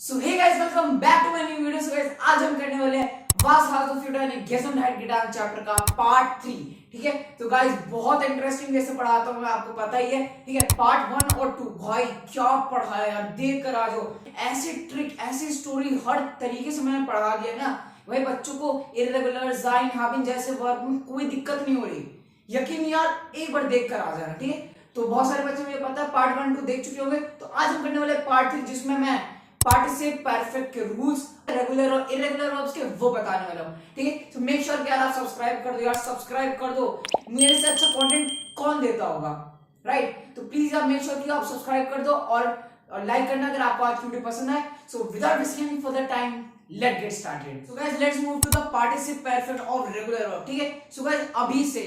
So hey guys, welcome back to my new video. So guys, आज हम करने वाले हैं वास्ट हाउस ऑफ फ्यूटर यानी गेसम हाइट गिटार चैप्टर का पार्ट 3। ठीक है, तो गाइस बहुत इंटरेस्टिंग वे से पढ़ाता हूं मैं, आपको पता ही है। ठीक है, पार्ट 1 और 2 भाई क्या पढ़ाया यार, देख कर आ जाओ। ऐसी ट्रिक, ऐसी स्टोरी हर तरीके से मैंने पढ़ा दिया ना भाई, बच्चों को इररेगुलर, जाइन, हाबिन जैसे वर्ब में कोई दिक्कत नहीं हो रही। यकीन यार, एक बार देख कर आ जाना। ठीक है, तो बहुत सारे बच्चे मुझे पता है पार्ट 1 2 देख चुके होंगे। तो आज हम करने वाले पार्ट 3 जिसमें मैं पार्टिसिप परफेक्ट के रूल्स, रेगुलर और इरेगुलर वर्ब्स के वो बताने वाला हूं। ठीक है, तो मेक श्योर कि यार आप सब्सक्राइब कर दो यार, सब्सक्राइब कर दो। मेरे से अच्छा कंटेंट कौन देता होगा, राइट? तो प्लीज आप मेक श्योर कि आप सब्सक्राइब कर दो और लाइक करना अगर आपको आज वीडियो पसंद है। So without wasting for the time, let get started. So guys, let's move to the participle perfect of regular verb. ठीक है, सो गाइस अभी से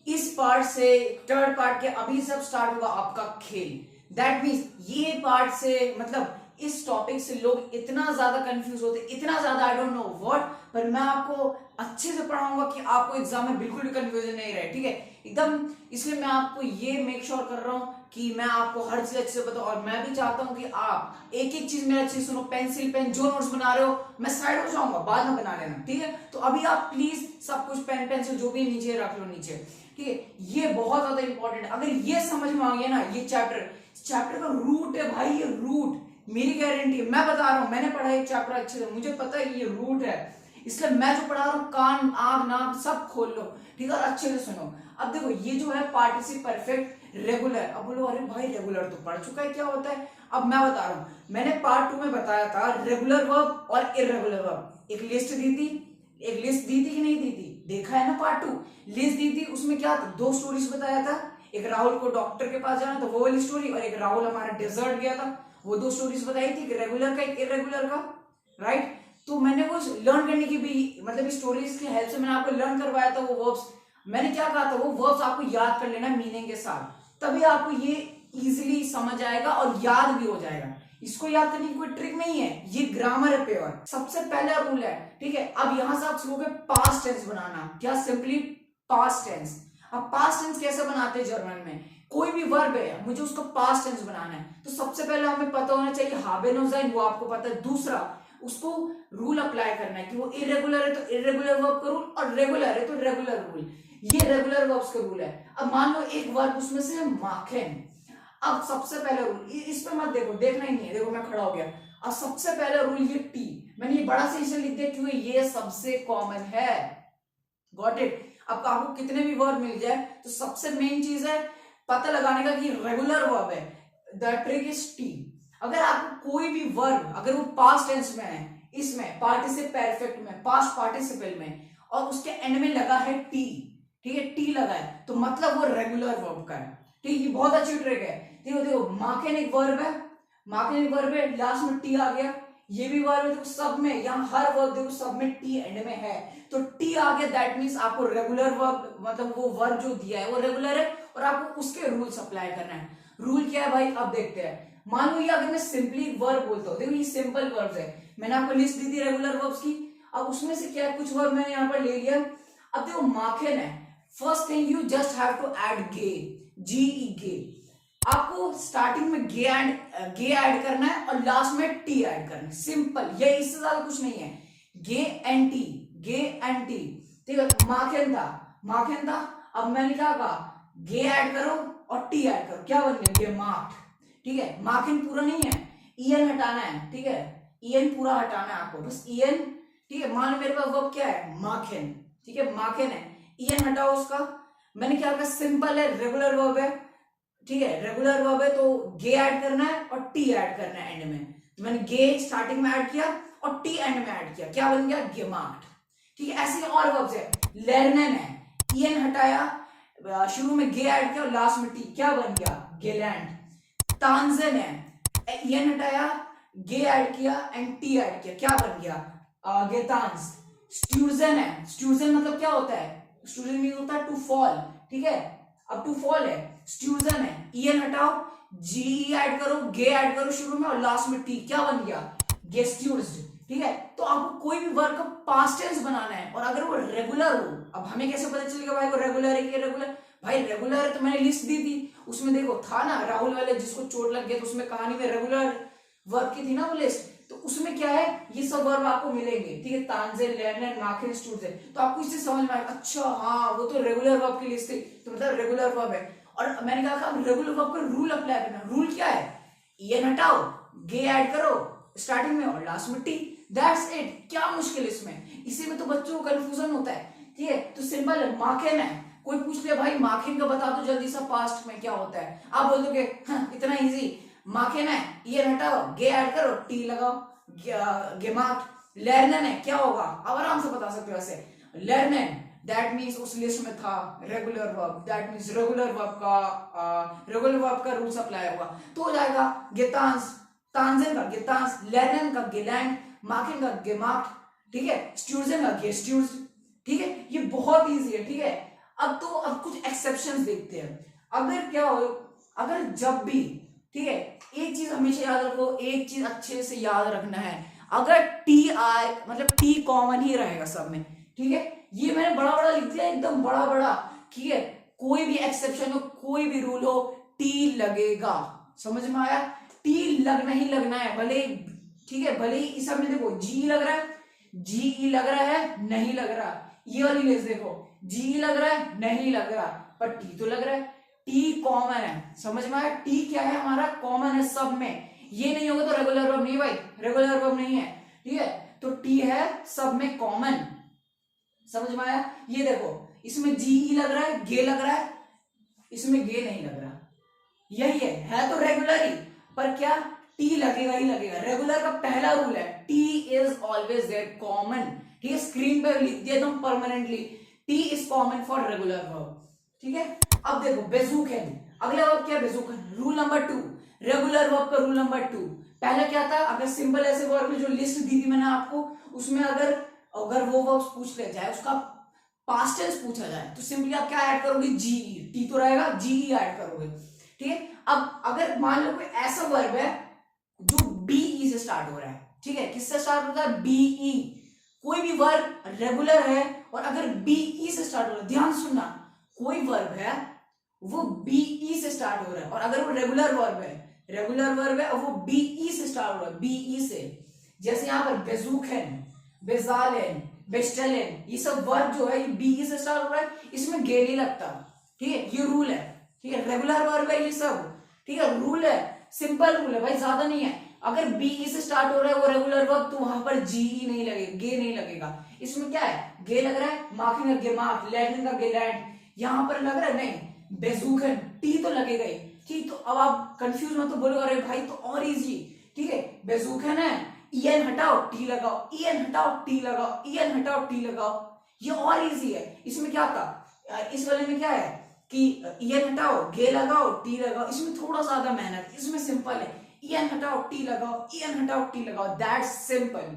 इस पार्ट से थर्ड पार्ट के अभी सब स्टार्ट होगा आपका खेल। दैट मींस ये पार्ट से मतलब इस टॉपिक से लोग इतना ज्यादा कंफ्यूज होते, इतना ज्यादा आई डोंट नो व्हाट, पर मैं आपको अच्छे से पढ़ाऊंगा कि आपको एग्जाम में बिल्कुल भी कंफ्यूजन नहीं रहे। ठीक है, एकदम। इसलिए मैं आपको ये मेक श्योर कर रहा हूं कि मैं आपको हर चीज अच्छे से बताऊं। और मैं भी चाहता हूं कि आप एक एक चीज मेरे अच्छे सुनो। पेंसिल पेन जो नोट्स बना रहे हो मैं साइड हो जाऊंगा, बाद में बना लेना। ठीक है, तो अभी आप प्लीज सब कुछ पेन पेंसिल जो भी नीचे रख लो नीचे। ठीक है, ये बहुत ज्यादा इंपॉर्टेंट है। अगर ये समझ में आ गया ना, ये चैप्टर का रूट है भाई, ये रूट मेरी गारंटी है। मैं बता रहा हूं, मैंने पढ़ा एक चैप्टर अच्छे से, मुझे पता है कि ये रूट है। इसलिए मैं जो पढ़ा रहा हूं, कान आंख नाक सब खोल लो। ठीक है, और अच्छे से सुनो। अब देखो, ये जो है पार्टिसिप परफेक्ट रेगुलर। अब बोलो अरे भाई रेगुलर तो पढ़ चुका है, क्या होता है? अब मैं बता रहा हूं, मैंने पार्ट 2 में बताया था रेगुलर वर्ब और इररेगुलर वर्ब। एक लिस्ट दी थी, एक लिस्ट दी थी कि नहीं दी थी? देखा है ना पार्ट 2? लिस्ट दी थी, उसमें क्या था? 2 स्टोरीज बताया था। एक राहुल को डॉक्टर के पास जाना था, वो वाली स्टोरी, और एक राहुल हमारा डेजर्ट गया था, वो 2 स्टोरीज बताई थी, एक रेगुलर का एक इरेगुलर का, राइट? तो मैंने वो लर्न करने की भी मतलब स्टोरीज की हेल्प से मैंने आपको लर्न करवाया था वो वर्ब्स। मैंने क्या कहा था, वो वर्ब्स आपको याद कर लेना मीनिंग के साथ, तभी आपको ये इजीली समझ आएगा और याद भी हो जाएगा। इसको याद करने की कोई ट्रिक नहीं है, ये ग्रामर है प्योर। सबसे पहला रूल है, ठीक है, अब यहां से आप सीखोगे पास्ट टेंस बनाना। क्या? Simply past tense. अब पास्ट टेंस कैसे बनाते हैं जर्मन में? कोई भी वर्ब है, मुझे उसको पास्ट टेंस बनाना है, तो सबसे पहले हमें पता होना चाहिए हाबेन और जाइन, वो आपको पता है। दूसरा, उसको रूल अप्लाई करना है कि वो इरेगुलर है तो इरेगुलर वर्ब का रूल, और रेगुलर है तो रेगुलर रूल। ये रेगुलर वर्ब्स का रूल है। अब मान लो एक वर्ब उसमें से माखन। अब सबसे पहला रूल, इस पे मत देखो, देखना ही नहीं है, देखो मैं खड़ा हो गया। अब सबसे पहला रूल ये टी, मैंने ये बड़ा से इसलिए लिख दिया क्योंकि ये सबसे कॉमन है। Got it? अब आपको कितने भी वर्ब मिल जाए तो सबसे मेन चीज है पता लगाने का कि रेगुलर वर्ब है। The trick is T. अगर आपको कोई भी वर्ब अगर वो पास्ट टेंस में है, इसमें पार्टिसिप परफेक्ट में, पास्ट पार्टिसिपल में, और उसके एंड में लगा है टी, ठीक है, टी लगा है, तो मतलब वो रेगुलर वर्ब का है। ठीक है, ये बहुत अच्छी ट्रिक है। देखो देखो, माखन एक वर्ब है, माखन एक वर्ब है, लास्ट में टी आ गया। ये भी वर्ब है, देखो सब में, यहाँ हर वर्ब देखो सब में टी एंड में है, तो टी आ गया। दैट मींस आपको रेगुलर वर्ब मतलब वो वर्ब जो दिया है वो रेगुलर है, और आपको उसके रूल्स अप्लाई करना है। रूल क्या है भाई? अब देखते हैं। मान लो ये अगर मैं सिंपली वर्ब बोलता हूँ, देखो ये सिंपल वर्ब्स है, मैंने आपको लिस्ट दी थी रेगुलर वर्ब्स की। अब उसमें से क्या है, कुछ वर्ब मैंने यहाँ पर ले लिया। अब देखो माखन है, first thing you just have to add गे, जी गे। आपको स्टार्टिंग में गे ऐड करना है और लास्ट में टी ऐड करना है, सिंपल, ये इससे ज्यादा कुछ नहीं है। गे एंड टी, गे एंड टी। ठीक है, माखन था, अब मैंने क्या कहा, गे ऐड करो और टी ऐड करो, क्या बन गया? गे मार्क्ड। ठीक है, माखन पूरा नहीं है, ईएन हटाना है। ठीक है, ईएन पूरा हटाना है आपको, बस ईएन। ठीक है, मान लो मेरे पास वर्ब क्या है, माखन। ठीक है, माखन है, ईएन हटाओ उसका। मैंने क्या कहा, सिंपल है, रेगुलर वर्ब है। ठीक है, रेगुलर वर्ब है तो गे ऐड करना है और टी ऐड करना है एंड में। तो मैंने गे स्टार्टिंग में ऐड किया और टी एंड में ऐड किया, क्या बन गया? गे मार्क्ड। ठीक है, ऐसे और वर्ब्स है। लर्नन है, ईएन हटाया, शुरू में गे ऐड किया और लास्ट में टी, क्या बन गया? गेलैंड। तांजन है, ईएन हटाया, गे ऐड किया एंड टी ऐड किया, क्या बन गया? गेतांज। स्ट्यूजन है, स्ट्यूजन मतलब क्या होता है? स्ट्यूजन मीन होता है टू फॉल। ठीक है, अब टू फॉल है, स्ट्यूजन है, ईएन हटाओ, जी ऐड करो, गे ऐड करो शुरू में और लास्ट में टी, क्या बन गया? गेस्ट्यूज्ड। ठीक है, तो आपको कोई भी वर्ब का पास्ट टेंस बनाना है, और अगर वो रेगुलर हो, अब हमें कैसे पता चलेगा भाई वो रेगुलर है कि इरेगुलर? भाई रेगुलर है तो मैंने लिस्ट दी थी, उसमें देखो था ना राहुल वाले जिसको चोट लग गया, तो उसमें कहानी में रेगुलर वर्ब की थी ना वो लिस्ट। तो उसमें क्या है, ये सब वर्ब आपको मिलेंगे, ठीक है, तांजेन, लेर्नन, माखेन, स्टूडेंट। तो आपको इससे समझ में आएगा, अच्छा हाँ वो तो रेगुलर वर्ब की लिस्ट थी, तो मतलब रेगुलर वर्ब है। और मैंने कहा था रेगुलर वर्ब का रूल अप्लाई करना। रूल क्या है, ईएन हटाओ, गे ऐड करो स्टार्टिंग में और लास्ट में टी, दैट्स इट। क्या मुश्किल इसमें, इसी में तो बच्चों को कंफ्यूजन होता है, ठीक है। तो सिंपल है, माखेन है, कोई पूछ ले भाई माखेन का बता दो जल्दी सा पास्ट में क्या होता है, आप बोल दोगे हाँ, इतना इजी, माखेन है, ईएन हटाओ, गे ऐड करो, टी लगाओ, गेमार्ट। लेर्नन है, क्या होगा आप आराम से बता सकते हो ऐसे, लेर्नन दैट मींस उस लिस्ट में था regular verb, that means regular verb का रूल्स अप्लाई होगा, तो हो जाएगा गेतांस, तांजेन का गेतांस, लेर्नन का गेलैंड, मार्किंग का गेमार्ट, ठीक है, स्टूडेंट का गेस्ट्यूज, ठीक है। ये बहुत इजी है, ठीक है। अब कुछ एक्सेप्शंस देखते हैं। अगर क्या हो, अगर जब भी, ठीक है, एक चीज हमेशा याद रखो, एक चीज अच्छे से याद रखना है, अगर टी आए मतलब टी कॉमन ही रहेगा सब में, ठीक है। ये मैंने बड़ा बड़ा लिख दिया, एकदम बड़ा बड़ा, ठीक है। कोई भी एक्सेप्शन हो, कोई भी रूल हो, टी लगेगा, समझ में आया, टी लगना ही लगना है, भले, ठीक है, भले ही इस सब में देखो जी लग रहा है, जी लग रहा है, नहीं लग रहा, ये वाली लिस्ट देखो, जी लग रहा है, नहीं लग रहा, पर टी तो लग रहा है, टी कॉमन है, समझ में आया, टी क्या है हमारा, कॉमन है सब में, ये नहीं होगा तो रेगुलर वर्ब नहीं भाई, रेगुलर वर्ब नहीं है, ठीक है। तो टी है सब में कॉमन, समझ में आया। ये देखो इसमें जी लग रहा है, गे लग रहा है, इसमें गे नहीं लग रहा, यही है तो रेगुलर ही, पर क्या टी लगेगा ही लगेगा। रेगुलर का पहला रूल है T is always their common, ठीक है, स्क्रीन पे लिख दिया एकदम permanently, T is common for regular verb, ठीक है। अब देखो बेजुकेन, अगला वर्ब क्या है, बेजुकेन, रूल नंबर 2, रेगुलर वर्ब का रूल नंबर 2। पहले क्या था, अगर सिंपल ऐसे वर्ब में जो लिस्ट दी थी मैंने आपको, उसमें अगर वो वर्ब पूछ ले जाए, उसका पास्ट टेंस पूछा जाए, तो सिंपली आप क्या ऐड करोगे, जीई, टी तो रहेगा, जीई ऐड करोगे, ठीक है। अब अगर मान लो कोई ऐसा वर्ब है जो बीई से स्टार्ट हो रहा है, ठीक है, किससे स्टार्ट होता है, बीई, कोई भी वर्ब रेगुलर है और अगर बीई से स्टार्ट हो रहा है, ध्यान सुनना, कोई वर्ब है वो बीई से स्टार्ट हो रहा है और अगर वो रेगुलर वर्ब है और वो बीई से स्टार्ट हो रहा है, बीई से, जैसे यहां पर बेजुकेन, बेजालेन, बेस्टेलेन, ये सब वर्ब जो है ये बीई से स्टार्ट हो रहा है, इसमें गे नहीं लगता, ठीक है, ये रूल है, ठीक है, रेगुलर वर्ब है ये सब, ठीक है, रूल है, सिंपल रूल है भाई, ज्यादा नहीं है। अगर बीई से स्टार्ट हो रहा है वो रेगुलर वर्ब, तो वहां पर जीई नहीं लगेगा, गे नहीं लगेगा, इसमें क्या है, गे लग रहा है, मार्किंग का गेमार्क, लैटिन का गेलैंड, यहां पर लग रहा है नहीं, बेजुकेन, टी तो लगेगा ही, ठीक। तो अब आप कंफ्यूज मत तो बोलो अरे भाई तो और इजी, ठीक है, बेजुकेन है, ईएन हटाओ टी लगाओ, ईएन हटाओ टी लगाओ, ईएन हटाओ टी लगाओ, ये और इजी है। इसमें क्या था, इस वाले में क्या है कि ईएन हटाओ, गे लगाओ, टी लगाओ, इसमें थोड़ा सा ज्यादा मेहनत, इसमें सिंपल है, ईएन हटाओ टी लगाओ, ईएन हटाओ टी लगाओ, दैट्स सिंपल।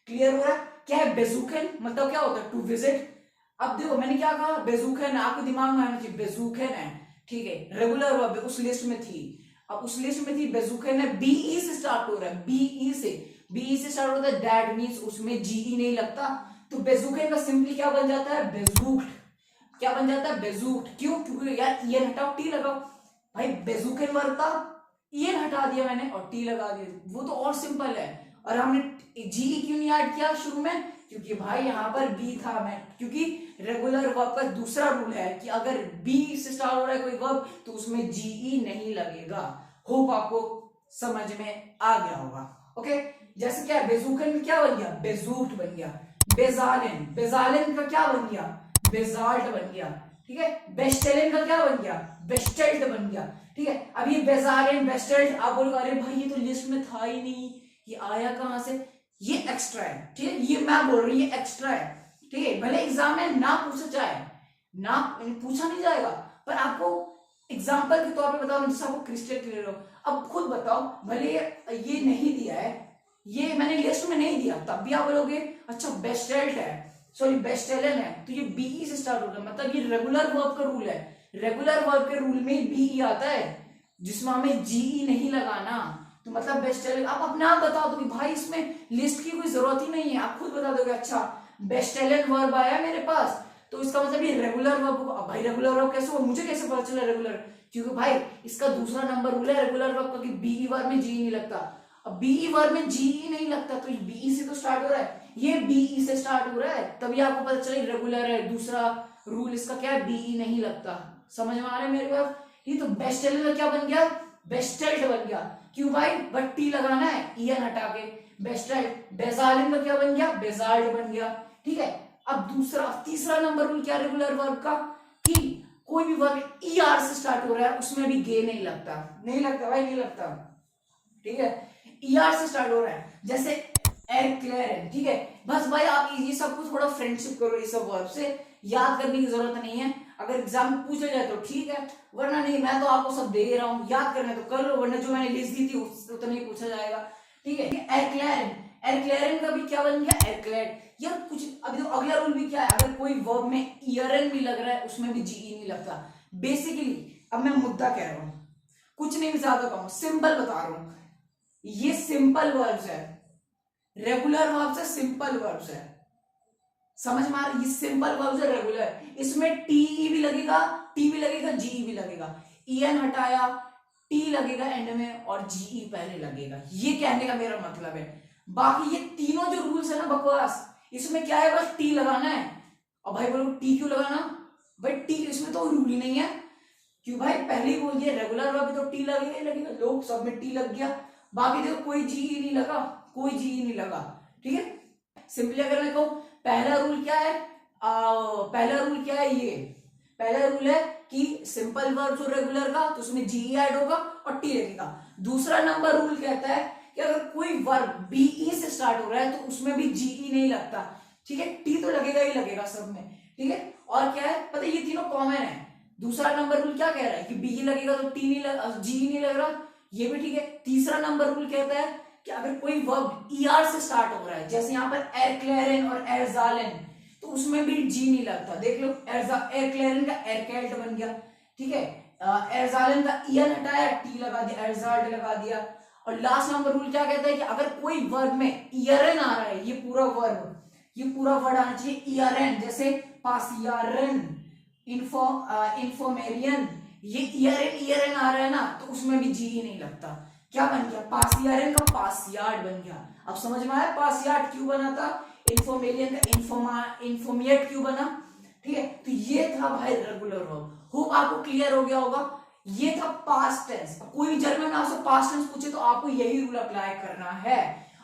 क्लियर हो रहा है, क्या है बेजुकेन, मतलब क्या होता है, टू विजिट। अब देखो मैंने क्या कहा, बेजुकेन, आपके दिमाग में आना चाहिए, बेजुकेन है, ठीक है, रेगुलर वर्ब उस लिस्ट में थी, अब उस लिस्ट में थी, बेजुकेन है, बीई से स्टार्ट हो रहा है, बीई से स्टार्ट होता है, दैट मींस उसमें जीई नहीं लगता, तो बेजुकेन का सिंपली क्या बन जाता है, बेजुक्ड, क्या बन जाता है, बेजुक्ड, क्यों, क्योंकि यार ईएन हटाओ टी लगाओ, भाई बेजुकेन वर्ब था, ईएन हटा दिया मैंने और टी लगा दिया, वो तो और सिंपल है। और हमने जीई क्यों नहीं ऐड किया शुरू में, क्योंकि भाई यहाँ पर बी था, मैं क्योंकि रेगुलर वर्ब का दूसरा रूल है कि अगर बी से स्टार्ट हो रहा है कोई वर्ब तो उसमें जीई नहीं लगेगा। होप आपको समझ में आ गया होगा, ओके। जैसे क्या बेजुकेन में क्या बन गया, बेजुक्ड बन गया, बेजालेन का क्या बन गया, बेजाल्ट बन गया, ठीक है, बेस्टेलेन का क्या बन गया, बेस्टेल्ट बन गया, ठीक है। अब ये बेजालेन, बेस्टेल्ट, आप बोलोगे अरे भाई ये तो लिस्ट में था ही नहीं, ये आया कहां से, ये एक्स्ट्रा है, ठीक है, ये मैं बोल रही हूँ ये एक्स्ट्रा है, ठीक है, भले एग्जाम में ना पूछा जाए, ना पूछा नहीं जाएगा, पर आपको एग्जाम्पल के तौर पे बताओ जिससे आपको क्रिस्टल क्लियर हो। अब खुद बताओ, भले ये नहीं दिया है, ये मैंने लिस्ट में नहीं दिया, तब भी आप बोलोगे अच्छा बेस्टेल्ट है, सॉरी बेस्टेलन है, तो ये बीई से स्टार्ट होगा, मतलब ये रेगुलर वर्ब का रूल है, रेगुलर वर्ब के रूल में बीई आता है जिसमें हमें जीई नहीं लगाना, तो मतलब बेस्टेलन। आप अपने आप बता दो कि भाई इसमें लिस्ट की कोई जरूरत ही नहीं है, आप खुद बता दोगे अच्छा बेस्टेलन वर्ब आया मेरे पास, तो इसका मतलब ये रेगुलर वर्ब, भाई रेगुलर वर्ब कैसे हुआ, मुझे कैसे पता चला रेगुलर, क्योंकि भाई इसका दूसरा नंबर रूल है रेगुलर वर्ब का कि बीई वर्ब में जी नहीं लगता। अब बीई वर्ब में जीई नहीं लगता, तो बीई से तो स्टार्ट हो रहा है, ये बीई से स्टार्ट हो रहा है, तभी आपको पता चले रेगुलर है। दूसरा रूल इसका क्या है, बीई नहीं लगता। समझ में आ रहा है मेरे बात? ये तो बेस्टेल्ट में क्या बन गया, बेस्टेल्ट बन गया। क्यों भाई, बट टी लगाना है ईएन हटा के, बेस्टेल्ट। बेजालिन में क्या बन गया, बेजाल्ट बन गया। ठीक है, अब तीसरा नंबर रूल क्या रेगुलर वर्ब का, कि कोई भी वर्ब ईआर से स्टार्ट हो रहा है उसमें भी गे नहीं लगता। नहीं लगता भाई, नहीं लगता। ठीक है, ईआर से स्टार्ट हो रहा है, जैसे एक्लेरेंट। ठीक है, बस भाई आप ये सब कुछ थोड़ा फ्रेंडशिप करो, ये सब वर्ब से याद करने की जरूरत नहीं है। अगर एग्जाम में पूछा जाए तो ठीक है, वरना नहीं, मैं तो आपको सब दे रहा हूं, याद करना तो कर लो, वरना जो मैंने लिस्ट दी थी उतना ही पूछा जाएगा। ठीक है, एक्लेरेंट, एक्लेरेंट का भी क्या बन गया, एक्लेट। यार कुछ अभी तो अगला रूल भी क्या है, अगर कोई वर्ब में ईआरएन भी लग रहा है उसमें भी जीई नहीं लगता। बेसिकली अब मैं मुद्दा कह रहा हूं, कुछ नहीं ज्यादा कहूं, सिंपल बता रहा हूं, ये सिंपल वर्ब्स है, रेगुलर वर्ब्स है, सिंपल वर्ब्स है। समझ में आ रही है, ये सिंपल वर्ब्स है, रेगुलर। इसमें टी भी लगेगा, टी भी लगेगा, जीई भी लगेगा। ईएन हटाया, टी लगेगा एंड में और जीई पहले लगेगा, ये कहने का मेरा मतलब है। बाकी ये तीनों जो रूल्स है ना बकवास, इसमें क्या है, बस टी लगाना है। और भाई बोलो टी क्यों लगाना, भाई टी इसमें तो रूल ही नहीं है। क्यों भाई, पहले ही बोल दिया रेगुलर वर्ब तो टी लगेगा ही लगेगा, लोग सब में टी लग गया। बाकी देखो कोई जीई नहीं लगा, कोई जीई नहीं लगा। ठीक है, सिंपली अगर मैं कहूं पहला रूल क्या है, पहला रूल क्या है, ये पहला रूल है कि सिंपल वर्ब जो रेगुलर का तो उसमें जीई ऐड होगा और टी लगेगा। दूसरा नंबर रूल कहता है कि अगर कोई वर्ब बीई से स्टार्ट हो रहा है तो उसमें भी जीई नहीं लगता। ठीक है, टी तो लगेगा ही लगेगा सब में। ठीक है, और क्या है पता है, ये तीनों कॉमन है। दूसरा नंबर रूल क्या कह रहा है कि बीई लगेगा तो टी नहीं लग, जीई नहीं लग रहा, ये भी ठीक है। तीसरा नंबर रूल कहता है कि अगर कोई वर्ब ईआर से स्टार्ट हो रहा है, जैसे यहाँ पर एरक्लेरेन और एरजालेन, तो उसमें भी जी नहीं लगता। देख लो, एरक्लेरेन का एरकेल्ट बन गया। ठीक है, एरजालेन का ईएन हटाया, टी लगा दिया, एरजाल्ट लगा दिया। और लास्ट नंबर रूल क्या कहता है कि अगर कोई वर्ब में ईआरएन आ रहा है, ये पूरा वर्ड आना चाहिए ईआरएन, जैसे पासियारन, इन्फोमेरियन, ये ईआरएन आ रहा है ना, तो उसमें भी जी नहीं लगता। क्या बन गया, पासियारन का पासियार्ड बन गया। अब समझ में आया पासियार्ड क्यों बना था, इन्फोमेरियन का इन्फोमिएट क्यों बना। ठीक है, तो ये था भाई रेगुलर वर्ब। होप आपको क्लियर हो गया होगा। ये था पास्ट टेंस। कोई भी जर्मन में आपसे पास्ट टेंस पूछे तो आपको यही रूल अप्लाई करना है।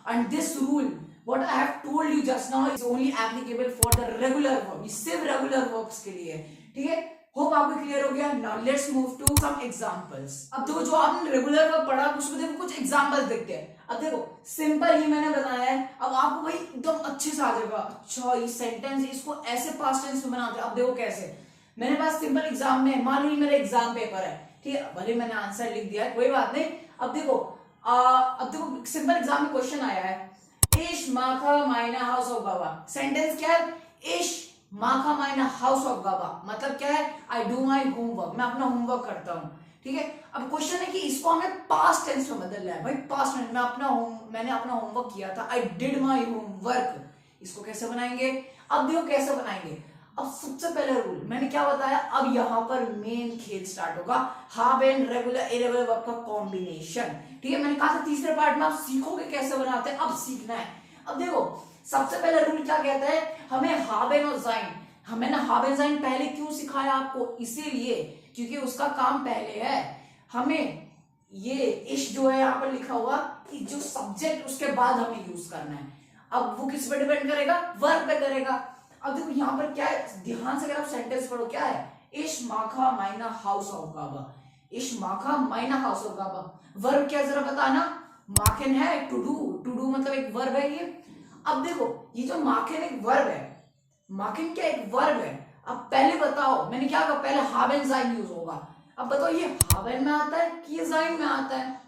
And this rule what I have told you just now is only applicable for the regular verb, ये सिर्फ रेगुलर वर्ब्स के लिए। ठीक है, होप आपको क्लियर हो गया। Now let's move to some examples. अब देखो, जो आपने रेगुलर वर्ब पढ़ा उसमें देखो कुछ एग्जांपल्स देखते हैं। अब देखो, सिंपल ही मैंने बताया है, अब आपको भाई एकदम अच्छे से आ जाएगा। अच्छा, ये सेंटेंस इसको ऐसे पास्ट टेंस में बनाते हैं। अब देखो कैसे, मेरे पास सिंपल एग्जाम में, मान लीजिए मेरा एग्जाम पेपर है, ठीक है, भले मैंने आंसर लिख दिया है, कोई बात नहीं। अब देखो सिंपल एग्जाम में क्वेश्चन आया है, इश माखा माइना हाउस ऑफ बाबा। सेंटेंस क्या है, इश माखा माइना हाउस ऑफ बाबा, मतलब क्या है, आई डू माई होमवर्क, मैं अपना होमवर्क करता हूँ। ठीक है, अब क्वेश्चन है कि इसको हमें पास्ट टेंस में बदलना है। भाई पास्ट टेंस, मैंने अपना होमवर्क किया था, आई डिड माई होमवर्क, इसको कैसे बनाएंगे। अब देखो कैसे बनाएंगे। अब सबसे पहला रूल मैंने क्या बताया, अब यहां पर मेन खेल स्टार्ट होगा, हाव एंड रेगुलर इरेगुलर वर्ब का कॉम्बिनेशन। ठीक है, मैंने कहा था तीसरे पार्ट में आप सीखोगे कैसे बनाते हैं, अब सीखना है। अब देखो सबसे पहला रूल क्या कहता है, हमें हावेन और जाइन, हमें ना हावेन जाइन पहले क्यों सिखाया आपको, इसीलिए क्योंकि उसका काम पहले है। हमें ये इश जो है यहाँ पर लिखा हुआ, कि जो सब्जेक्ट उसके बाद हमें यूज करना है। अब वो किस पे डिपेंड करेगा, वर्ब पे करेगा। अब देखो यहाँ पर क्या है, ध्यान से अगर आप सेंटेंस पढ़ो, क्या है, इश माखा माइना हाउस ऑफ बाबा, इश माखा माइना हाउस ऑफ बाबा। वर्ब क्या जरा बताना, माखन है, टू डू मतलब एक वर्ब है ये। अब देखो ये जो माखन एक वर्ब है, माखन क्या एक वर्ब है। अब पहले बताओ, मैंने क्या कहा, पहले हावेन जाइन यूज होगा। अब बताओ ये हावेन में आता है कि ये जाइन में आता है,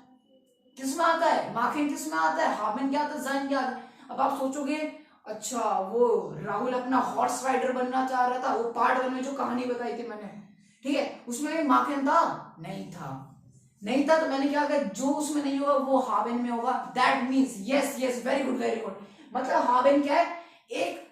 किस में आता है, माखन किस में आता है, हावेन क्या आता है, जाइन क्या आता है। अब आप सोचोगे अच्छा वो राहुल अपना हॉर्स राइडर बनना चाह रहा था, वो पार्ट 1 में जो कहानी बताई थी मैंने, ठीक है, उसमें माखन था, नहीं था, तो मैंने क्या कहा, जो उसमें नहीं होगा वो हावेन में होगा। That means yes very good, मतलब हावेन क्या है, एक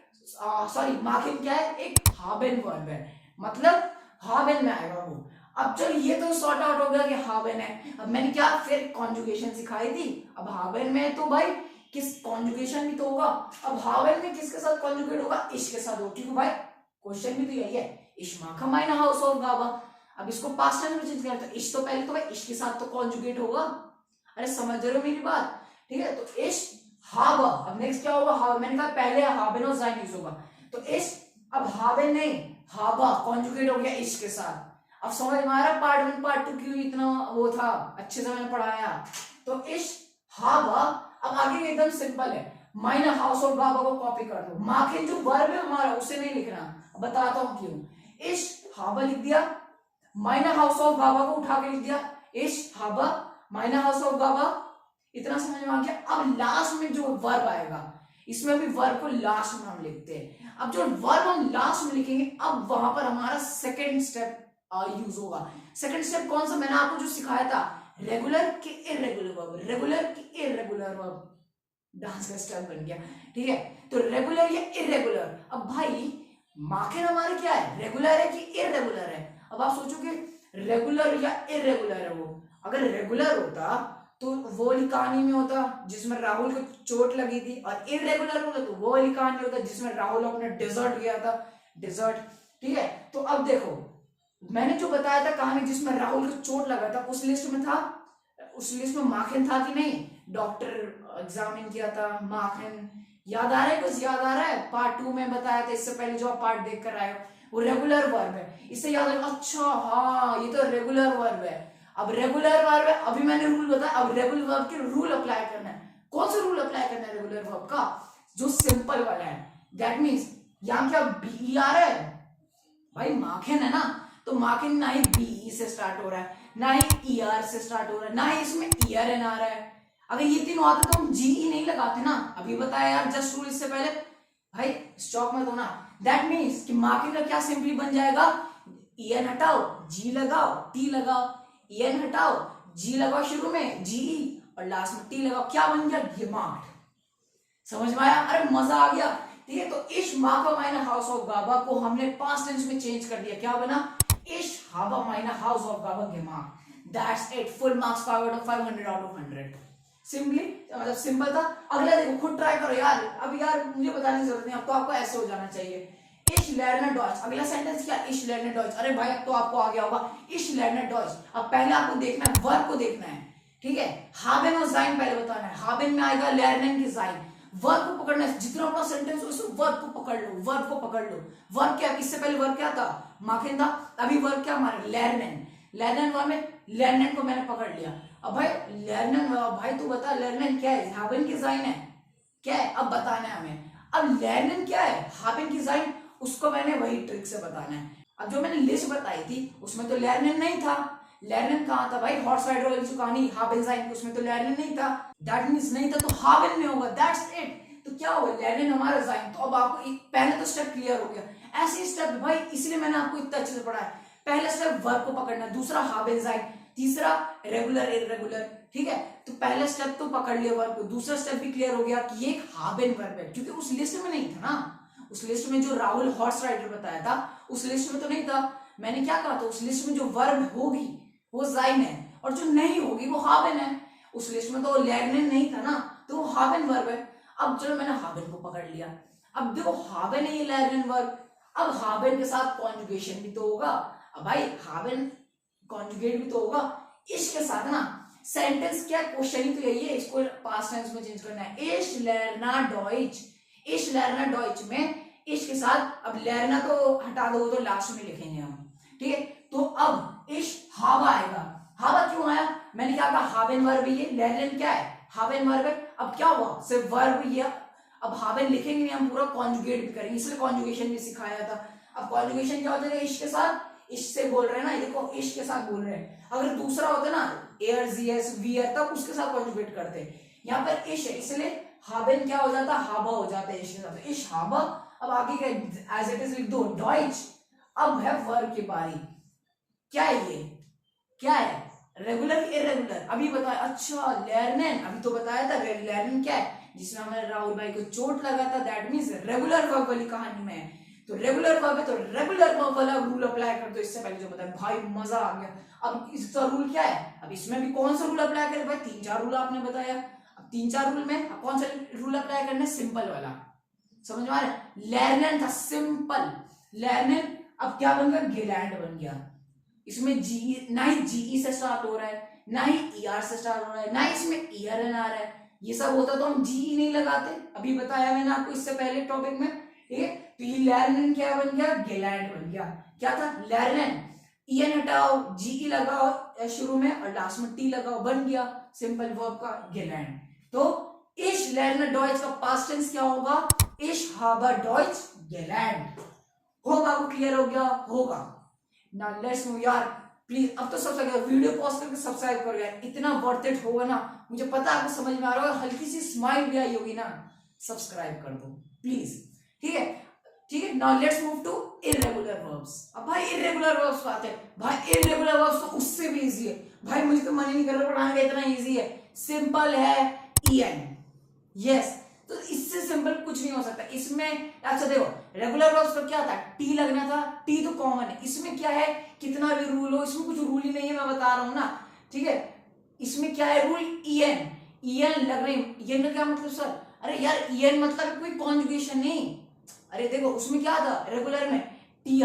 माखन क्या है, एक हावेन वर्ब है, मतलब हावेन में आएगा वो। अब चलो ये तो सॉर्ट आउट हो गया कि हावेन है। अब मैंने क्या फिर कॉन्जुगेशन सिखाई थी। अब हावेन में तो भाई किस कॉन्जुगेशन भी तो होगा। अब हावेन में किसके साथ कॉन्जुगेट होगा, इश के साथ होगा, क्योंकि भाई क्वेश्चन भी तो यही है, इश माखा माइना हाउस ऑफ गावा। अब इसको पास्ट टेंस में चेंज करना, तो इश तो पहले तो भाई इश के साथ तो कॉन्जुगेट होगा। अरे समझ रहे हो मेरी बात, ठीक है। तो इश हावा, अब नेक्स्ट क्या होगा, हावा। मैंने कहा पहले हावेन और जाइन यूज होगा, तो इश, अब हावेन नहीं हावा कॉन्जुगेट हो गया इश के साथ। अब समझ में आ रहा पार्ट 1 पार्ट 2 क्यों इतना वो था, अच्छे से मैंने पढ़ाया। तो इश हावा। अब आगे एकदम सिंपल है, माइना हाउस ऑफ गावा को कॉपी कर दो। माखिन जो वर्ब है हमारा उसे नहीं लिखना, बताता हूं क्यों। इश हावा लिख दिया, माइना हाउस ऑफ गावा को उठा के लिख दिया, इश हावा माइना हाउस ऑफ गावा। इतना समझ में आ गया। अब लास्ट में जो वर्ब आएगा, इसमें भी वर्ब को लास्ट में हम लिखते हैं। अब जो वर्ब हम लास्ट में लिखेंगे, अब वहां पर हमारा सेकेंड स्टेप यूज होगा। सेकंड स्टेप कौन सा, मैंने आपको जो सिखाया था, रेगुलर के इरेगुलर वर्ब, रेगुलर के इरेगुलर वर्ब, डांस का स्टेप बन गया, ठीक है। तो रेगुलर या इरेगुलर। अब भाई मार्केट हमारे क्या है, रेगुलर है कि इरेगुलर है। अब आप सोचो कि रेगुलर या इरेगुलर है वो। अगर रेगुलर होता तो वो वाली कहानी में होता जिसमें राहुल को चोट लगी थी, और इरेगुलर होता तो वो वाली कहानी होता जिसमें राहुल अपने डेजर्ट गया था, डेजर्ट, ठीक है। तो अब देखो मैंने जो बताया था कहानी जिसमें राहुल को चोट लगा था, उस लिस्ट में था, उस लिस्ट में माखन था कि नहीं, डॉक्टर एग्जामिन किया था माखन, याद आ रहा है, कुछ याद आ रहा है। पार्ट 2 में बताया था, इससे पहले जो आप पार्ट देख कर आए हो, वो रेगुलर वर्ब है, इससे याद है। अच्छा हाँ ये तो रेगुलर वर्ब है। अब रेगुलर वर्ब है, अभी मैंने रूल बताया, अब रेगुलर वर्ब के रूल अप्लाई करना है। कौन सा रूल अप्लाई करना है रेगुलर वर्ब का, जो सिंपल वाला है। दैट मीन्स यहाँ क्या बी आ रहा है, भाई माखन है ना, तो माखन ना ही बी से स्टार्ट हो रहा है, ना ही ईआर से स्टार्ट हो रहा है, ना ही इसमें ईआर एन आ रहा है। अगर ये तीनों आते तो हम जी नहीं लगाते ना, अभी बताया यार जस्ट रूल इससे पहले, भाई स्टॉक मत होना। दैट मीन्स कि माखन का क्या सिंपली बन जाएगा, ईएन हटाओ जी लगाओ टी लगाओ, ईएन हटाओ जी लगाओ शुरू में जी, और लास्ट में टी लगाओ, क्या बन गया गिमार्ट। समझ में आया, अरे मजा आ गया, ठीक है। तो इश माका माइना हाउस ऑफ गाबा को हमने पास्ट टेंस में चेंज कर दिया, क्या बना, इश हाबा माइना हाउस ऑफ गाबा गिमार्ट। That's it, full marks 500 out of 100। Simply मतलब सिंपल था। अगला देखो, खुद ट्राई करो यार, अब यार मुझे बताने की जरूरत नहीं, अब तो आपको ऐसे हो जाना चाहिए। इश लर्नर डॉइच, अगला सेंटेंस क्या, इश लर्नर डॉइच। अरे भाई अब तो आपको आ गया होगा, इश लर्नर डॉइच। अब पहले आपको देखना है, वर्ब को देखना है, ठीक है। हाबेन और जाइन पहले बताना है, हाबेन में आएगा लर्नन की जाइन, वर्ब को पकड़ना है, जितना अपना सेंटेंस हो उसमें वर्ब को पकड़ लो, वर्ब को पकड़ लो। वर्ब क्या, इससे पहले वर्ब क्या था, माखिन था, अभी वर्ब क्या हमारे लर्नन, लर्नन वर्ब में लर्नन को मैंने पकड़ लिया। अब भाई लर्नन, भाई तू बता लर्नन क्या है, हाबेन की जाइन है, क्या है, अब बताना है हमें। अब लर्नन क्या है, हाबेन की जाइन, उसको मैंने वही ट्रिक से बताना है। अब जो मैंने लिस्ट बताई थी उसमें तो लर्नन नहीं था, लर्नन कहाँ था भाई, हॉर्स राइडर वाली जो कहानी हाबेन जाइन, उसमें तो लर्नन नहीं था, दैट मींस नहीं था तो हाबेन में होगा, दैट्स इट। तो क्या होगा, लर्नन हमारा जाइन। तो अब आपको एक पहले तो स्टेप क्लियर हो गया। ऐसे स्टेप भाई इसलिए मैंने आपको इतना अच्छे से पढ़ाया। पहला स्टेप वर्ब को पकड़ना, दूसरा हाबेन जाइन, तीसरा रेगुलर इरेगुलर, ठीक है। तो पहला स्टेप तो पकड़ लिया वर्ब को, दूसरा स्टेप भी क्लियर हो गया कि ये एक हाबेन वर्ब है, क्योंकि उस लिस्ट में नहीं था ना, उस लिस्ट में जो राहुल हॉर्स राइडर बताया था उस लिस्ट में तो नहीं था। मैंने क्या कहा था, उस लिस्ट में जो वर्ब होगी वो जाइन है, और जो नहीं होगी वो हाबेन है। उस लिस्ट में तो लर्नन नहीं था ना, तो वो हाबेन वर्ब है। अब चलो मैंने हाबेन को पकड़ लिया, अब देखो हाबेन है ये लर्नन वर्ब, अब हाबेन के साथ कॉन्जुगेशन भी तो होगा। अब भाई हाबेन कॉन्जुगेट भी तो होगा इसके साथ ना। सेंटेंस क्या, क्वेश्चन ही तो यही है, इसको पास्ट टेंस में चेंज करना है। इश लर्ना डॉइच, इश लर्ना डॉइच में इश के साथ, अब लर्ना तो हटा दो तो लास्ट में लिखेंगे हम, ठीक है। तो अब इश हावा आएगा, हावा क्यों आया, मैंने क्या कहा हाबेन वर्ब है ये, लर्नन क्या है हाबेन वर्ब है। अब क्या हुआ, सिर्फ वर्ब ये, अब हाबेन लिखेंगे नहीं हम, पूरा कॉन्जुगेट भी करेंगे, इसलिए कॉन्जुगेशन भी सिखाया था। अब कॉन्जुगेशन क्या हो जाएगा, इश के साथ, इश से बोल रहे हैं ना, ये देखो इश के साथ बोल रहे हैं। अगर दूसरा होता ना एयर जीएस वीयर, तब उसके साथ कॉन्जुगेट करते हैं। यहाँ पर इश है इसलिए हाबेन क्या हो जाता, हाबा हो जाता है इश के साथ, इश हाबा। अब आगे क्या एज इट इज लिख दो डॉइच। अब है वर्ब की बारी, क्या है ये, क्या है, रेगुलर इरेगुलर, अभी बताया। अच्छा लर्नन, अभी तो बताया था लर्नन क्या है, जिसमें हमारे राहुल भाई को चोट लगा था, दैट मींस रेगुलर वर्ब वाली कहानी में है। तो रेगुलर वर्ब है तो रेगुलर वर्ब वाला रूल अप्लाई कर दो। इससे पहले जो बताया भाई मजा आ गया। अब इसका रूल क्या है, अब इसमें भी कौन सा रूल अप्लाई करें भाई, 3-4 रूल आपने बताया। अब 3-4 रूल में अब कौन सा रूल अप्लाई करना है, सिंपल वाला, समझ में आ रहा है। लर्नर था सिंपल, लर्नर अब क्या बन गया, गेलैंड बन गया। इसमें जी ना ही जीई से स्टार्ट हो रहा है, ना ही ईआर से स्टार्ट हो रहा है, ना ही इसमें ईआरएन आ रहा है। ये सब होता तो हम जीई नहीं लगाते, अभी बताया मैंने आपको इससे पहले टॉपिक में, ठीक है। तो ये लर्नन क्या बन गया, गेलैंड बन गया। क्या था, लर्नन, ईएन हटाओ, जीई लगाओ शुरू में और लास्ट में टी लगाओ, बन गया सिंपल वर्ब का गेलैंड। तो इश लर्नर डॉइच का पास्ट टेंस क्या होगा, इश हाबर डॉइच गेलैंड होगा। वो क्लियर हो गया होगा ना। लेट्स मूव यार प्लीज, अब तो सब वीडियो पॉज करके सब्सक्राइब कर यार, इतना वर्थ इट होगा ना, मुझे पता है आपको समझ में आ रहा होगा, हल्की सी स्माइल भी आई होगी ना, सब्सक्राइब कर दो प्लीज, ठीक है। ठीक है, now let's move to irregular verbs. अब भाई इर्रेगुलर वर्ब्स आते हैं भाई, इर्रेगुलर वर्ब्स तो उससे भी इजी है भाई, मुझे तो मन ही नहीं कर रहा पढ़ाने का, इतना इजी है, सिंपल है, ईएन, यस। तो इससे सिंपल कुछ नहीं हो सकता इसमें। अच्छा देखो, रेगुलर वर्ब्स पर क्या था, टी लगना था, टी तो कॉमन है। इसमें क्या है, कितना भी रूल हो, इसमें कुछ रूल ही नहीं है, मैं बता रहा हूं ना, ठीक है। इसमें क्या है रूल, ईएन, ईएन लग रही, ईएन का क्या मतलब सर, अरे यार ईएन मतलब कोई कॉन्जुगेशन नहीं। अरे देखो उसमें क्या था, रेगुलर में टी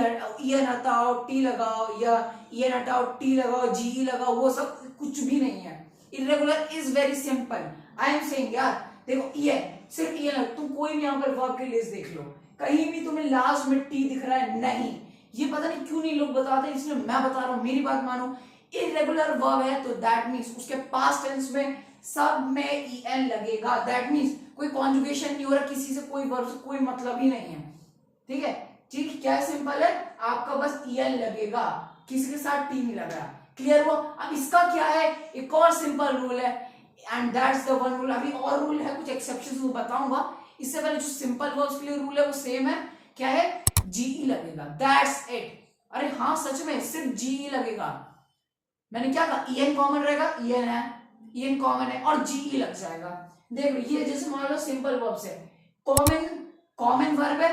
ईएन हटाओ टी लगाओ, या ईएन हटाओ टी लगाओ, जीई लगाओ, वो सब कुछ भी नहीं है। Irregular is very simple, I am saying यार, देखो ईएन, सिर्फ ईएन, तुम कोई भी यहाँ पर वर्ब की लिस्ट देख लो, कहीं भी तुम्हें लास्ट में टी दिख रहा है, नहीं, ये पता नहीं क्यों नहीं लोग बताते, इसलिए मैं बता रहा हूं, मेरी बात मानो। इरेगुलर वर्ब है तो दैट मींस उसके पास्ट टेंस में सब में ईएन लगेगा, दैट मींस कोई कॉन्जुगेशन नहीं हो रहा, किसी से कोई वर्ब से कोई मतलब ही नहीं है, ठीक है। ठीक, क्या सिंपल है, आपका बस ईएन लगेगा, किसी के साथ टी नहीं लग रहा, क्लियर हुआ। अब इसका क्या है, एक और सिंपल रूल है, and that's the one rule. अभी और रूल है, कुछ एक्सेप्शंस वो बताऊंगा, इससे पहले जो सिंपल वर्ब्स के लिए रूल है वो सेम है, क्या है, जीई लगेगा, दैट्स इट। अरे हाँ सच में सिर्फ जीई लगेगा, मैंने क्या कहा, ईएन कॉमन रहेगा, ईएन है, ईएन कॉमन है और जीई लग जाएगा। देख लो ये जैसे मान लो सिंपल वर्ब्स है, कॉमन कॉमन वर्ब है,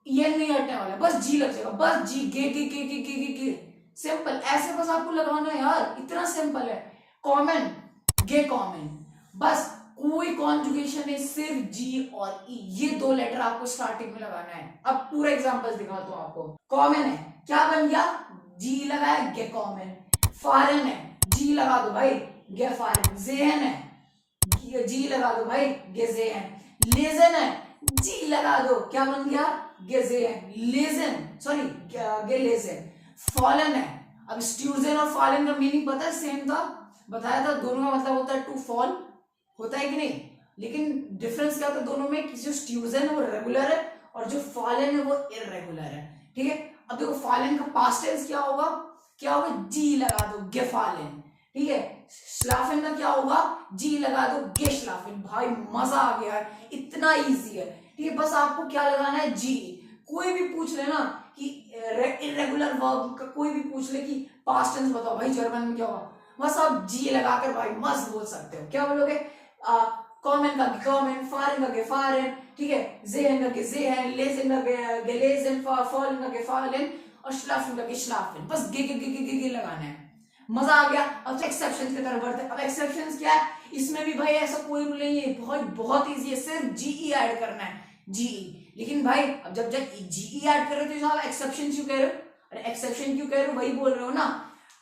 ईएन नहीं हटने वाला, बस जी लग जाएगा, बस जी, गे गे गे गे गे गे गे, सिंपल, ऐसे बस आपको लगाना है यार, इतना सिंपल है, कॉमन गे कॉमन, बस कोई कॉन्जुगेशन नहीं, सिर्फ जी और ई, ये दो लेटर आपको स्टार्टिंग में लगाना है। अब पूरा एग्जांपल्स दिखाता हूं आपको। कॉमन है, क्या बन गया, जी लगाया, गे कॉमन। फॉरेन है, जी लगा दो भाई, गे फॉरेन। जेहन है, जी लगा दो भाई, गे जेहन। लेजन है, जी लगा दो, क्या बन गया, गे जेहन, लेजन, सॉरी गे लेजन। फॉलन है, अब स्ट्यूजन और फॉलन का मीनिंग पता है, सेम था, बताया था, दोनों का मतलब होता है टू फॉल, होता है कि नहीं, लेकिन डिफरेंस क्या होता है दोनों में, जो स्ट्यूजन है वो रेगुलर है और जो फॉलन है वो इररेगुलर है, ठीक है। अब देखो फॉलन का पास्ट टेंस क्या होगा, क्या होगा, जी लगा दो, गेफालन, ठीक है। श्लाफन का क्या होगा, जी लगा दो, गेश्लाफन। भाई मजा आ गया, इतना इजी है, ठीक है। बस आपको क्या लगाना है, जी। कोई भी पूछ लेना कि इरेगुलर वर्ब का, कोई भी पूछ ले कि पास्ट टेंस बताओ भाई जर्मन में क्या होगा, बस आप जी लगाकर भाई मस्त बोल सकते हो। क्या बोलोगे, कॉमन का कॉमन, फॉरेन का गेफारेन, ठीक है, जेहन का गेजेहन, लेजन का गेलेजन, फॉलन का गेफालन और श्लाफन का गेश्लाफन, बस गे गे गे गे गे लगाना है। मजा आ गया। अब एक्सेप्शंस की तरफ बढ़ते हैं। अब एक्सेप्शंस क्या है, इसमें भी भाई ऐसा कोई रूल नहीं है, बहुत बहुत इजी है, सिर्फ जीई ऐड करना है, जीई। लेकिन भाई अब जब जीई ऐड कर रहे हो तो आप एक्सेप्शन क्यों कह रहे हो, अरे एक्सेप्शन क्यों कह रहे हो, वही बोल रहे हो ना,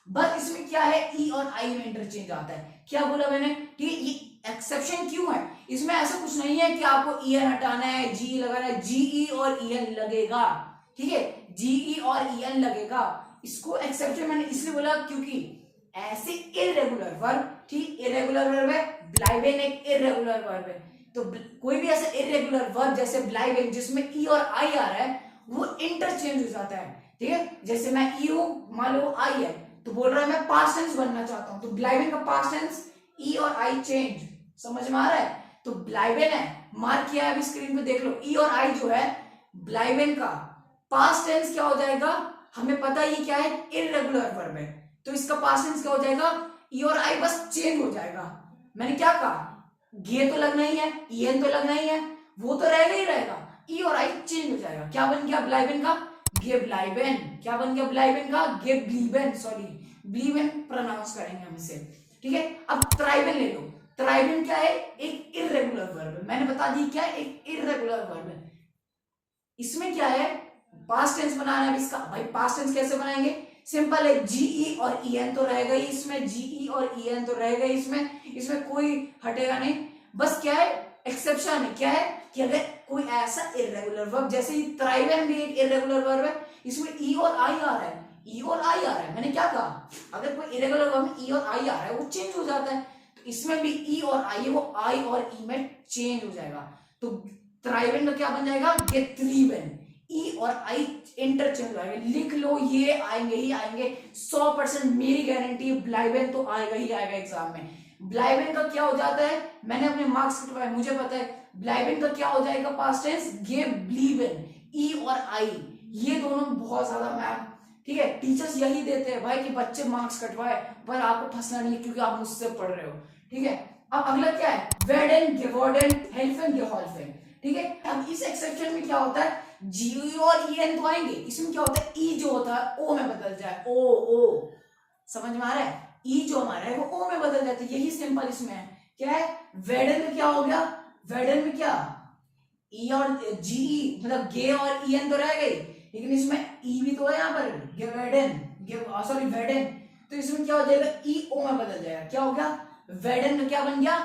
बस इसमें क्या है, ई और आई में इंटरचेंज आता है। क्या बोला मैंने, ठीक है, ये एक्सेप्शन क्यों है, इसमें ऐसा कुछ नहीं है कि आपको ईएन हटाना है, जी लगाना है, जीई और ईएन लगेगा, ठीक है, जीई और ईएन लगेगा। इसको एक्सेप्शन मैंने इसलिए बोला क्योंकि ऐसे इरेगुलर वर्ब, ठीक, इरेगुलर वर्ब है, ब्लाइबेन एक इरेगुलर वर्ब है, तो कोई भी ऐसा इरेगुलर वर्ब जैसे ब्लाइबेन जिसमें ई और आई आ रहा है वो इंटरचेंज हो जाता है, ठीक है। जैसे मैं ई हूं, मान लो आई है, तो बोल रहा है मैं पास्ट टेंस बनना चाहता हूं, तो ब्लाइबेन का पास्ट टेंस ई और आई चेंज, समझ में आ रहा है। तो ब्लाइबेन है, मार्क किया है अभी स्क्रीन पे देख लो, ई और आई जो है ब्लाइबेन का पास्ट टेंस क्या हो जाएगा, हमें पता ही क्या है, इरेगुलर वर्ब है, तो इसका पास्ट टेंस क्या हो जाएगा, ई और आई बस चेंज हो जाएगा। मैंने क्या कहा, गे तो लगना ही है, ईएन तो लगना ही है, वो तो रहेगा ही रहेगा, ई और आई चेंज हो जाएगा, क्या बन गया ब्लाइबेन का गेब्लाइबेन, क्या बन गया ब्लाइबेन का गेब्लीबेन, सॉरी ब्लीबेन प्रोनाउंस करेंगे हम इसे, ठीक है। अब ट्राइबेन ले लो, ट्राइबेन क्या है, एक इर्रेगुलर वर्ब है, मैंने बता दी क्या है, एक इर्रेगुलर वर्ब है। इसमें क्या है, पास्ट टेंस बनाना है इसका। भाई पास्ट टेंस कैसे बनाएंगे, सिंपल है, जीई और ईएन तो रहेगा ही इसमें, जीई और ईएन तो रहेगा ही इसमें कोई हटेगा नहीं। बस क्या है, एक्सेप्शन है, क्या है कि अगर कोई ऐसा इर्रेगुलर वर्ब, जैसे ट्राइबेन भी एक इर्रेगुलर वर्ब है, इसमें ई और आई आ रहा है, ई और आई आ रहा है, मैंने क्या कहा, अगर कोई इर्रेगुलर वर्ब में ई और आई आ रहा है वो चेंज हो जाता है, तो इसमें भी ई और आई है वो आई और ई में चेंज हो जाएगा। तो ट्राइबेन का क्या बन जाएगा, गेत्रीबेन, ई और आई इंटरचेंज आएंगे, लिख लो ये आएंगे ही आएंगे 100%, मेरी गारंटी है, ब्लाइबेन तो आएगा ही आएगा एग्जाम में। ब्लाइबेन का क्या हो जाता है, मैंने अपने मार्क्स कटवाए, मुझे पता है, ब्लाइबेन का क्या हो जाएगा पास्ट टेंस, गेब्लीबेन, ई और आई, ये दोनों बहुत ज्यादा मैम, ठीक है, टीचर्स यही देते हैं भाई कि बच्चे मार्क्स कटवाए, पर आपको फंसना नहीं है क्योंकि आप मुझसे पढ़ रहे हो, ठीक है। अब अगला क्या है, वेडेन, गेवोडेन, हेल्फेन, गेहॉल्फेन, ठीक है। अब इस एक्सेप्शन में क्या होता है, जी और ई एन तो आएंगे, इसमें क्या होता है, ई जो होता है ओ में बदल जाए, ओ समझ में आ रहा है, ई जो हमारा है वो ओ में बदल जाता है, यही सिंपल इसमें है। क्या है, वेडन में क्या हो गया, वेडन में क्या, ई और जी मतलब गे और ई एन तो रह गई, लेकिन इसमें ई भी तो है यहाँ पर, गेवेडन, सॉरी वेडन, तो इसमें क्या हो जाएगा, ई ओ में बदल जाएगा, क्या हो गया, वेडन में क्या बन गया,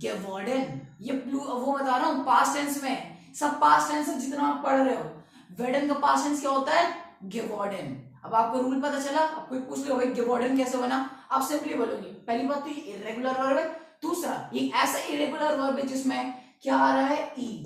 गेवोडन। ये वो बता रहा हूँ पास्ट टेंस में, सब पास्ट टेंस जितना आप पढ़ रहे हो, वेडन का पास्ट टेंस क्या होता है, गेवोडन। अब आपको रूल पता चला, अब कोई पूछ लो भाई गेवोडन कैसे बना, आप सिंपली बोलोगे, पहली बात तो ये इरेगुलर वर्ब है, दूसरा ये ऐसा इरेगुलर वर्ब है जिसमें क्या आ रहा है, ई,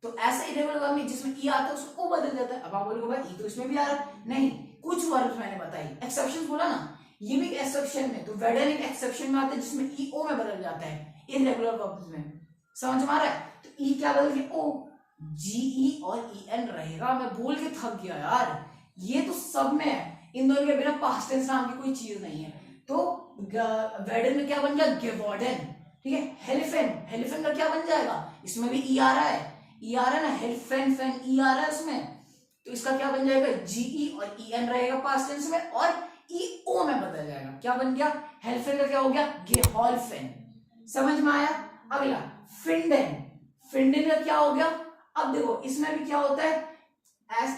तो ऐसा इरेगुलर वर्ब में जिसमें ई आता है उसको ओ बदल जाता है। अब आप बोलोगे भाई ई तो इसमें भी आ रहा है, नहीं, कुछ वर्ब मैंने बताई, एक्सेप्शन बोला ना, ये भी एक्सेप्शन में, तो वेडन एक एक्सेप्शन में आता है जिसमें ई ओ में बदल जाता है इरेगुलर वर्ब में, समझ में आ रहा है। तो ई क्या बदल गया, ओ, जीई और ई एन रहेगा, मैं बोल के थक गया यार, ये तो सब में है, इन दोनों के बिना पास्ट टेंस नाम की कोई चीज नहीं है। तो वेडन में क्या बन गया, गेवोडन, ठीक है। हेलिफेन, हेलिफेन का क्या बन जाएगा, इसमें भी ई आ रहा है, ई आ रहा है ना, हेलिफेन फेन ई आ रहा है उसमें, तो इसका क्या बन जाएगा, जीई और ई एन रहेगा पास्ट टेंस में, और ई ओ में बदल जाएगा, क्या बन गया, हेलिफेन का क्या हो गया, गेहॉल्फेन, समझ में आया। अगला फिंडेन, फिंडेन का क्या हो गया, अब देखो इसमें भी क्या होता है,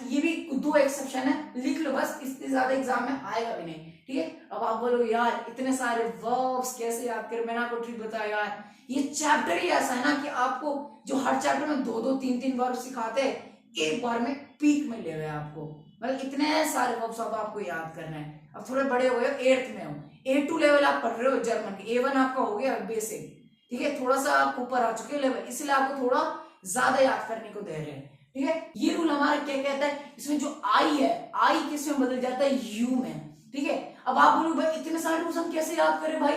ये भी दो एक्सेप्शन है, लिख लो बस, इससे ज्यादा एग्जाम में आएगा भी नहीं, ठीक है। अब आप बोलो यार इतने सारे वर्ब्स कैसे याद करें, मैंने आपको ट्रिक बताया यार, ये चैप्टर ही ऐसा है ना कि आपको जो हर चैप्टर में दो दो तीन तीन वर्ब सिखाते हैं, एक बार में पीक में ले गए आपको, मतलब इतने सारे वर्ब्स अब आपको याद करना है। अब थोड़े बड़े हो गए, 8th में हो, A2 लेवल आप पढ़ रहे हो जर्मन के, A1 आपका हो गया बेसिक, ठीक है, थोड़ा सा आप ऊपर आ चुके लेवल, इसलिए आपको थोड़ा ज्यादा याद करने को दे रहे हैं, ठीक है। ये रूल हमारा क्या कहता है, इसमें जो आई है, आई किस में बदल जाता है, यू में, ठीक है। अब आप बोलो भाई इतने सारे रूल्स हम कैसे याद करें, भाई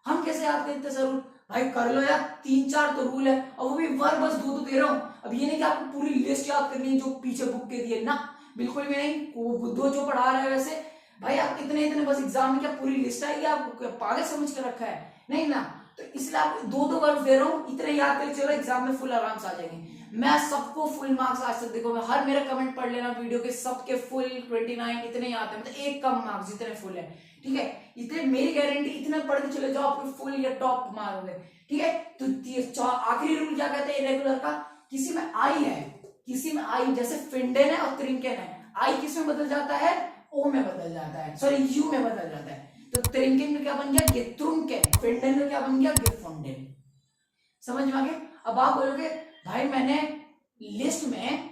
हम कैसे याद करें इतने सारे रूल, भाई कर लो यार, 3-4 तो रूल है, और वो भी वर्ब बस दो दे रहा हूँ। अब ये नहीं कि आपको पूरी लिस्ट याद करनी है जो पीछे बुक के दिए ना, बिल्कुल भी नहीं, वो बुद्धो जो पढ़ा रहा है वैसे, भाई आप इतने इतने बस एग्जाम में क्या पूरी लिस्ट आएगी, आपको पागल समझ के रखा है, नहीं ना, तो इसलिए आपको दो दो वर्ब दे रहा हूँ, इतने याद करके चलो एग्जाम में फुल आराम से आ जाएंगे। मैं सबको फुल मार्क्स आज तक, देखो मैं हर मेरा कमेंट पढ़ लेना वीडियो के, सबके फुल 29 इतने याद है, मतलब एक कम मार्क्स जितने फुल है, ठीक है, इतने मेरी गारंटी, इतना पढ़ के चले जाओ आपको फुल या टॉप मारोगे, ठीक है। तो आखिरी रूल क्या कहते हैं इरेगुलर का, किसी में आई है, किसी में आई, जैसे फिंडेन है और त्रिंकेन है, आई किस में बदल जाता है, ओ में बदल जाता है, सॉरी यू में बदल जाता है, तो त्रिंकेन में क्या बन गया, गेत्रुंकेन, फिंडेन में क्या बन गया, गेफुंडेन, समझ में आ गया। अब आप बोलोगे भाई मैंने लिस्ट में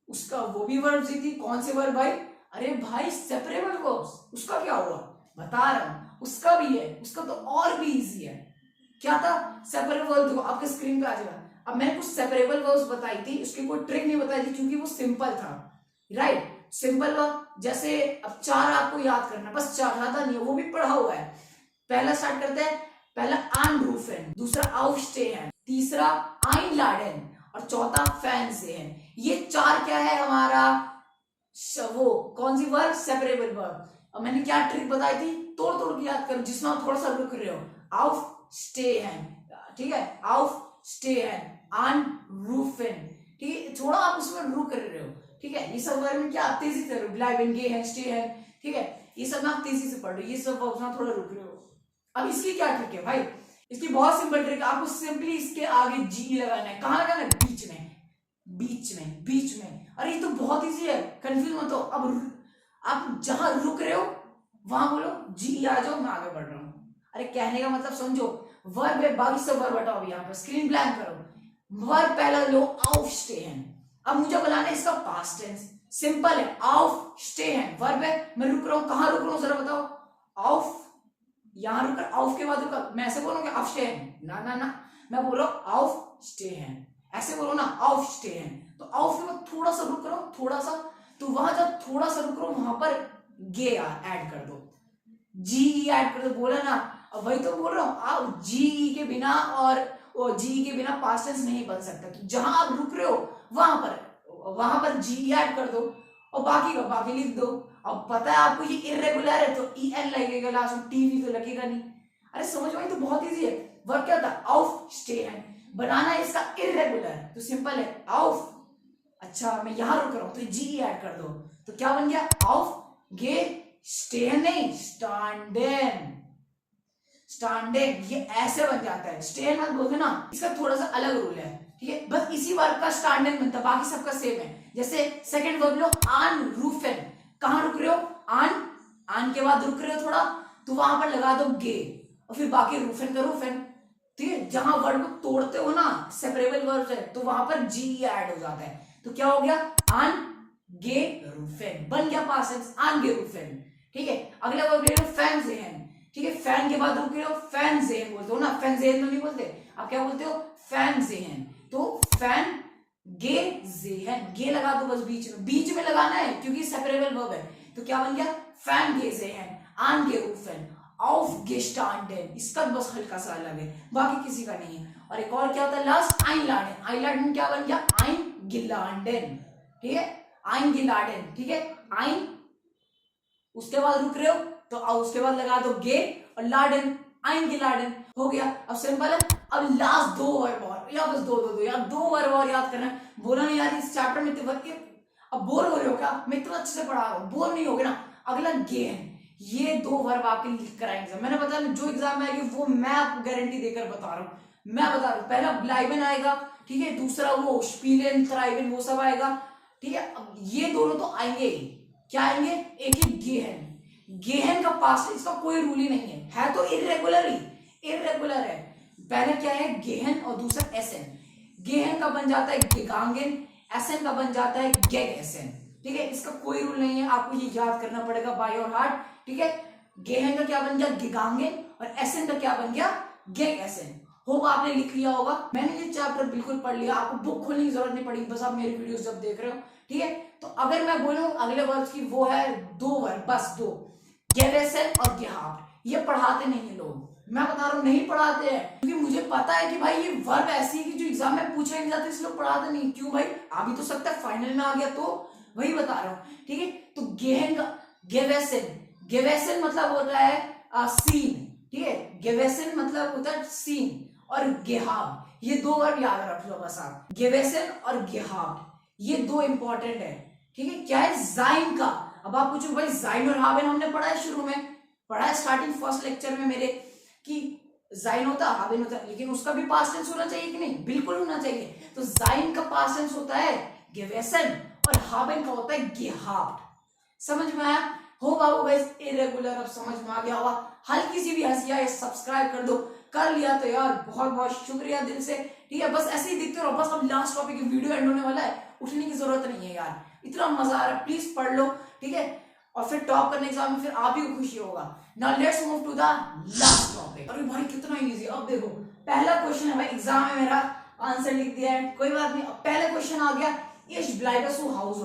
उसका वो भी वर्ब दी थी, कौन से वर्ब भाई, अरे भाई सेपरेबल वर्ब्स, उसका क्या हुआ, बता रहा हूं, उसका भी है, उसका तो और भी इजी है, क्या था, सेपरेबल वर्ब, देखो आपके स्क्रीन पे आ जाएगा। अब मैंने कुछ सेपरेबल वर्ब्स बताई थी, उसकी कोई ट्रिक नहीं बताई थी क्योंकि वो सिंपल था, राइट, सिंपल वर्ब, जैसे अब 4 आपको याद करना, बस 4 ज्यादा नहीं है, वो भी पढ़ा हुआ है। पहला स्टार्ट करते हैं, पहला आनरूफेन, दूसरा aufstehen, तीसरा einladen और चौथा फैन से है। ये 4 क्या है हमारा, वो कौन सी वर्ब, सेपरेबल वर्ब। अब मैंने क्या ट्रिक बताई थी, तोड़ तोड़ के याद करो, जिसमें आप थोड़ा सा रुक रहे हो, aufstehen, ठीक है, aufstehen, anrufen, ठीक है, थोड़ा आप उसमें रुक रहे हो, ठीक है। ये सब वर्ब में क्या आप तेजी से ब्लाइबन, गे है, स्टे है, ठीक है, ये सब में आप तेजी से पढ़ रहे हो, ये सब वर्ब्स में थोड़ा रुक रहे हो। अब इसकी क्या ट्रिक है भाई, इसकी बहुत सिंपल ट्रिक है, आपको सिंपली इसके आगे जी लगाना है। कहां लगाना है? बीच में, बीच में, बीच में। अरे ये तो बहुत इजी है, कंफ्यूज मत हो। अब आप जहां रुक रहे हो वहां बोलो जी आ जाओ, मैं आगे बढ़ रहा हूं। अरे कहने का मतलब समझो, वर्ब है, बाकी सब वर्ब हटाओ, यहाँ पर स्क्रीन ब्लैंक करो। वर्ब पहला लो auf stehen, अब मुझे बनाना है इसका पास्ट टेंस, सिंपल है, auf stehen वर्ब है, मैं रुक रहा हूं, कहां रुक रहा हूं जरा बताओ? auf, यहां रुक, auf के बाद रुका, मैं ऐसे बोलूंगा auf stehen, ना ना ना, मैं बोल रहा हूं auf stehen, ऐसे बोलो ना auf stehen। तो auf के बाद थोड़ा सा रुक रहा हूं, थोड़ा सा, तो वहां जब थोड़ा सा रुक रहा हूं वहां पर गे ऐड कर दो, जी ऐड कर दो, बोला ना। अब वही तो बोल रहा हूं, आप जी के बिना और जी के बिना पास्ट टेंस नहीं बन सकता। तो जहां आप रुक रहे हो वहां पर जी ऐड कर दो और बाकी का बाकी लिख दो। अब पता है आपको ये इर्रेगुलर है तो ई एन लगेगा लास्ट में, टीवी तो लगेगा नहीं। अरे समझ में, तो बहुत इजी है। वर्ब क्या होता है? auf stehen, बनाना है इसका इर्रेगुलर, तो सिंपल है auf। अच्छा मैं यहां रुक रहा हूं तो जी ऐड कर दो, तो क्या बन गया? auf stehen नहीं, standen, स्टैंडिंग, ये ऐसे बन जाता है। स्टेन मत बोलते ना, इसका थोड़ा सा अलग रूल है, ठीक है। बस इसी वर्ब का स्टैंडिंग बनता है, बाकी सबका सेम है। जैसे सेकंड वर्ब लो anrufen, कहां रुक रहे हो? आन के बाद रुक रहे हो थोड़ा, तो वहां पर लगा दो गे और फिर बाकी रूफेन का रूफेन, ठीक है। जहां वर्ब को तोड़ते हो ना, सेपरेबल वर्ब है, तो वहां पर जी ऐड हो जाता है, तो क्या हो गया? आन गे रूफेन, बन गया पास्ट टेंस, आन गे रूफेन, ठीक है। अगला वर्ब ले लो फैन ज़ेहन, ठीक है। फैन के बाद रुक रहे हो, फैन ज़ेहन बोलते हो ना, फैन ज़ेहन तो नहीं बोलते, आप क्या बोलते हो? फैन ज़ेहन, तो फैन गे ज़ेहन, गे लगा दो बस बीच में लगाना है क्योंकि सेपरेबल वर्ब है, तो क्या बन गया? फैन गे ज़ेहन, आन गे रूफेन, aufgestanden, इसका बस हल्का सा अलग है, बाकी किसी का नहीं है। और एक और क्या होता है लास्ट? einladen, einladen क्या बन गया? eingeladen, ठीक है, eingeladen, ठीक है। ein, उसके बाद रुक रहे हो तो उसके बाद लगा दो गे और लाडेन, eingeladen, हो गया। अब सिंपल है। अब लास्ट दो वर्ब और, या बस दो यार, दो वर्ब और याद करना है। बोला नहीं यार इस चैप्टर में इतने वर्ब, अब बोर हो रहे हो क्या? मैं इतना अच्छे से पढ़ा रहा हूँ, बोर नहीं होगे ना। अगला गे है, ये दो वर्ब आपके लिख कर आएंगे, मैंने बताया जो एग्जाम में आएगी वो मैं आपको गारंटी देकर बता रहा हूँ, मैं बता रहा हूँ। पहला ब्लाइबन आएगा, ठीक है, दूसरा वो स्पीलेन, थ्राइबन, वो सब आएगा, ठीक है। अब ये दोनों तो आएंगे, क्या आएंगे? एक ही गेहन, गेहन का पास्ट, इसका कोई रूल ही नहीं है तो इर्रेगुलर है। पहले क्या है? गेहन और दूसरा एसन। गेहन का बन जाता है गेगांगन, एसन का बन जाता है गेग एसन, ठीक है। इसका कोई रूल नहीं है, आपको ये याद करना पड़ेगा बाय और हार्ट, ठीक है। गेहन का क्या बन गया? गेगांगन, और एसन का क्या बन गया? गेग एसन। होप आपने लिख लिया होगा। मैंने ये चैप्टर बिल्कुल पढ़ लिया, आपको बुक खोलने की जरूरत नहीं पड़ी, बस आप मेरी वीडियोस जब देख रहे हो, ठीक है। तो अगर मैं बोलूं अगले वर्ब की, वो है दो वर्ब, बस दो, गेवेसन और गेहाब। ये पढ़ाते नहीं है लोग, मैं बता रहा हूँ नहीं पढ़ाते हैं, क्योंकि मुझे पता है कि भाई ये वर्ब ऐसी है कि जो एग्जाम में पूछे नहीं जाते, इसलिए पढ़ाते नहीं। क्यों भाई? आ भी तो सकता है फाइनल में आ गया, तो वही बता रहा हूँ, ठीक है। तो गेहन का गेवेसन, गेवेसन मतलब होता है सीन, ठीक है। गेवेसन मतलब होता है सीन, और गेहाब, ये दो वर्ब याद रख लो बस आप, गेवेसन और गेहाब, ये दो इंपॉर्टेंट है, ठीक है। क्या है? जाइन का। अब आप पूछो भाई जाइन और हाबेन हमने पढ़ा है, शुरू में पढ़ा है, स्टार्टिंग फर्स्ट लेक्चर में मेरे, कि जाइन होता है हाबेन होता है, लेकिन उसका भी पास्ट टेंस होना चाहिए कि नहीं? बिल्कुल होना चाहिए। तो जाइन का पास्ट टेंस होता है गेवेसन और हाबेन का होता है गेहाब। समझ में आया? हो बाबू भाई इरेगुलर अब समझ में आ गया होगा। हल्की सी भी हंसी आए सब्सक्राइब कर दो, कर लिया तो यार बहुत बहुत शुक्रिया दिल से, ठीक है। बस ऐसे ही दिखते रहो, बस अब लास्ट टॉपिक वीडियो एंड होने वाला है, उठने की जरूरत नहीं है यार, इतना मजा आ रहा है, प्लीज पढ़ लो, ठीक है। और फिर टॉप करने एग्जाम में फिर आप ही को खुशी होगा। Now let's move to the last topic. अरे भाई कितना इजी, अब देखो पहला क्वेश्चन है भाई, एग्जाम में मेरा आंसर लिख दिया है, कोई बात नहीं। अब पहला क्वेश्चन आ गया, इश ब्लाइबस टू हाउस,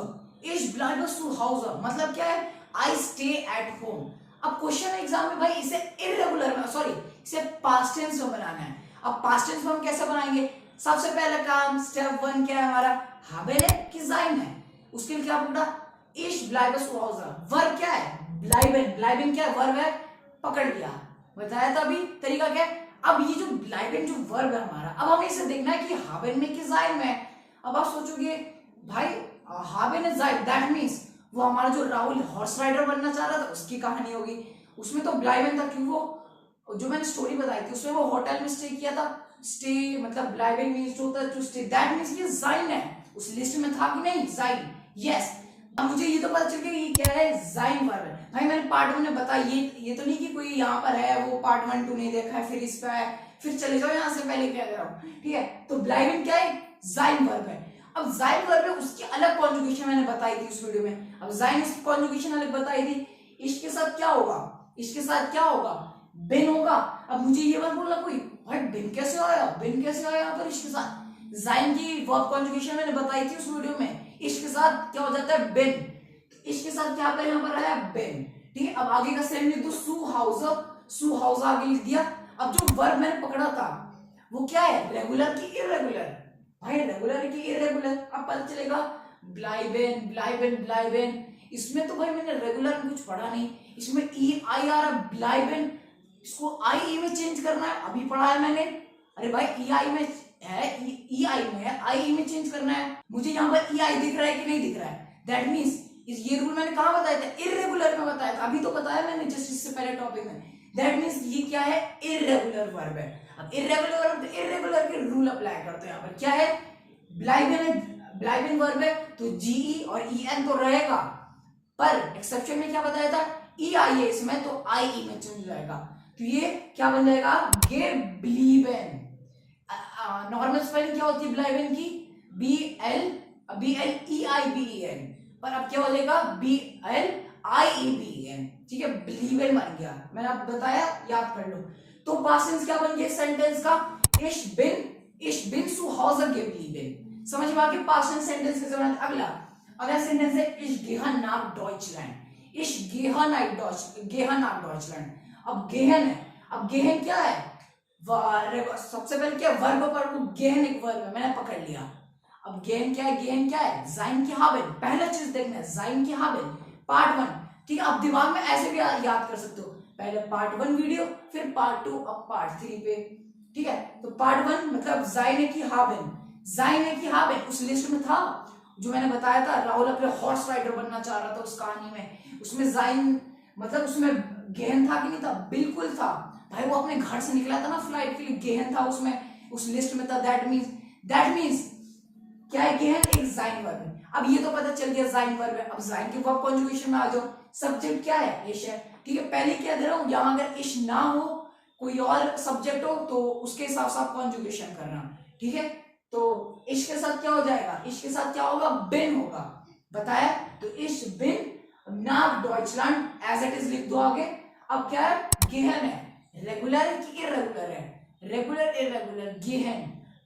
इश ब्लाइबस टू हाउस, मतलब क्या है? I stay at home. अब क्वेश्चन एग्जाम में भाई इसे इरेगुलर में, सॉरी इसे पास्ट टेंस में बनाना है। अब पास्ट टेंस में हम कैसे बनाएंगे? सबसे पहला काम स्टेप 1 क्या है हमारा? हाबेन है कि जाइन है, उसके लिए क्या बोला? इश ब्लाइबस टू हाउस, वर्ब क्या है? ब्लाइबन, ब्लाइबन क्या है? वर्ब है, पकड़ लिया, बताया था अभी तरीका क्या है। अब ये जो ब्लाइबन जो वर्ब है हमारा, अब हमें इसे देखना है कि हाबेन में कि जाइन में। अब आप सोचोगे भाई हाबिन इज जाइड, दैट मीन्स वो हमारा जो राहुल हॉर्स राइडर बनना चाह रहा था उसकी कहानी होगी। उसमें तो ब्लाइवन था, क्यों वो जो मैंने स्टोरी बताई थी उसमें वो होटल में स्टे किया था। स्टे मतलब ब्लाइवन मीन्स होता है टू स्टे, दैट मीन्स ये जाइन है। उस लिस्ट में था कि नहीं जाइन, यस। अब मुझे ये तो पता चल गया ये क्या है, जाइन वर्ब है। भाई मैंने पार्ट 1 में बताया, ये तो नहीं कि कोई यहाँ पर है वो पार्ट 1 2 नहीं देखा है फिर इस पे है फिर चले जाओ यहाँ से, पहले क्या कर रहा हूँ, ठीक है। तो ब्लाइवन क्या है, जाइन वर्ब है। अब जाइन वर्ब है उसकी अलग कॉन्जुगेशन मैंने बताई थी उस वीडियो में। अब जाइन कॉन्जुगेशन अलग बताई थी। इसके साथ क्या होगा, इसके साथ क्या होगा, बिन होगा। अब मुझे ये बात बोलना कोई, भाई बिन कैसे आया, बिन कैसे आया यहाँ पर इसके साथ। जाइन की वर्ब कॉन्जुगेशन मैंने बताई थी उस वीडियो में। इसके साथ क्या हो जाता है, बिन। तो इसके साथ क्या पर यहाँ पर आया, बिन, ठीक है। अब आगे का सेम लिख दो, सू हाउस आगे लिख दिया। अब जो वर्ब मैंने पकड़ा था वो क्या है, रेगुलर की इरेगुलर। भाई रेगुलर की इरेगुलर, अब पता चलेगा ब्लाइबेन ब्लाइबेन ब्लाइबेन। इसमें तो भाई मैंने रेगुलर में कुछ पढ़ा नहीं, इसमें ई आई आ रहा, ब्लाइबेन इसको आई ई में चेंज करना है, अभी पढ़ा है मैंने। अरे भाई ई आई में है, ई आई में है, आई ई में चेंज करना है। मुझे यहाँ पर ई आई दिख रहा है कि नहीं दिख रहा है, दैट मीन्स ये रूल मैंने कहाँ बताया था, इरेगुलर में बताया था, अभी तो बताया मैंने जस्ट इससे पहले टॉपिक में। दैट मीन्स ये क्या है, इरेगुलर वर्ब है। अब इरेगुलर वर्ब, इरेगुलर के रूल अप्लाई करते हैं। यहाँ पर क्या है, ब्लाइबेन है, ब्लाइबेन वर्ब है तो जीई और ई एन तो रहेगा, पर एक्सेप्शन में क्या बताया था, ई आई है इसमें तो आई ई में चेंज हो जाएगा। तो ये क्या बन जाएगा, गे ब्लीबेन। नॉर्मल स्पेलिंग क्या होती है ब्लाइबेन की, B L E I B E N, पर अब क्या हो जाएगा, B L I E B N, ठीक है। ब्लीबेन बन गया, मैंने आपको बताया, याद कर लो। तो पास्ट टेंस क्या बन गया सेंटेंस का, इश बिन सु हाउस गेब्लीबेन। समझ में आ गया पास्ट टेंस सेंटेंस के जमाने। अगला सेंटेंस है इश गेहन नाक डॉइचलैंड, इश गेहन नाक डॉइचलैंड। अब गेहन है, अब गेहन क्या है, सबसे पहले क्या वर्ब पर गेहन एक वर्ब है, मैंने पकड़ लिया। अब गेहन क्या है, गेहन क्या है, जाइन की हाबिन। पहला चीज देखना है जाइन की हाबिन, पार्ट 1, ठीक है। अब दिमाग में ऐसे भी याद कर सकते हो, पहले पार्ट 1 वीडियो फिर पार्ट 2 अब पार्ट 3 पे, ठीक है। तो पार्ट 1 मतलब जाइन की हाबिन, जाइन की हाबिन उस लिस्ट में था जो मैंने बताया था, राहुल अपने हॉर्स राइडर बनना चाह रहा था उस कहानी में। उसमें जाइन मतलब उसमें गेहन था कि नहीं था, बिल्कुल था भाई। वो अपने घर से निकला था ना फ्लाइट के लिए, गेहन था उसमें, उस लिस्ट में था। दैट मीन्स क्या है, गेहन एक जाइन वर्ब है। अब ये तो पता चल गया जाइन वर्ब है। अब जाइन के वर्ब कॉन्जुगेशन में आ जाओ। सब्जेक्ट क्या है, इश है, ठीक है। पहले क्या दे रहा हूं, यहां अगर इश ना हो कोई और सब्जेक्ट हो तो उसके हिसाब से आप कॉन्जुगेशन करना, ठीक है। तो इश के साथ क्या हो जाएगा, इश के साथ क्या होगा, बिन होगा, बताया। तो इश बिन नाक डॉइचलैंड, एज इट इज लिख दो आगे। अब क्या है, गेहन है, रेगुलर है कि इरेगुलर है, रेगुलर इरेगुलर,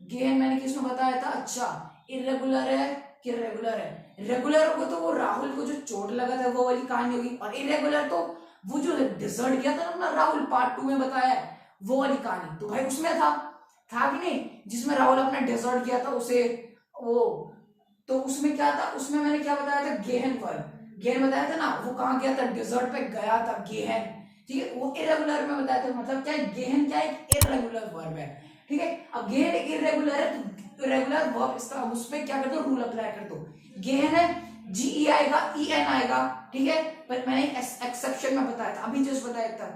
गेहन मैंने किसमें बताया था, अच्छा इरेगुलर है कि रेगुलर है। रेगुलर होगा तो वो राहुल को जो चोट लगा था वो वाली कहानी होगी, और इरेगुलर तो वो जो डिजर्ट गया था ना राहुल, पार्ट 2 में बताया वो वाली कहानी। तो भाई उसमें था कि नहीं, जिसमें राहुल अपना डेजर्ट किया था उसे वो, तो उसमें क्या था, उसमें मैंने क्या बताया था, गेहन वर्ब, गेहन बताया था ना, वो कहाँ गया था, डेजर्ट पे गया था, गेहन, ठीक है। वो इरेगुलर में बताया था, मतलब क्या है, गेहन क्या है, इरेगुलर वर्ब है, ठीक है। अब गेहन इरेगुलर है तो इरेगुलर वर्ब इसका उस पे क्या कर दो, रूल अप्लाई कर दो। गेहन है जी ई आएगा, ई एन आएगा, ठीक है। पर मैंने एक्सेप्शन में बताया था, अभी जस्ट बताया था,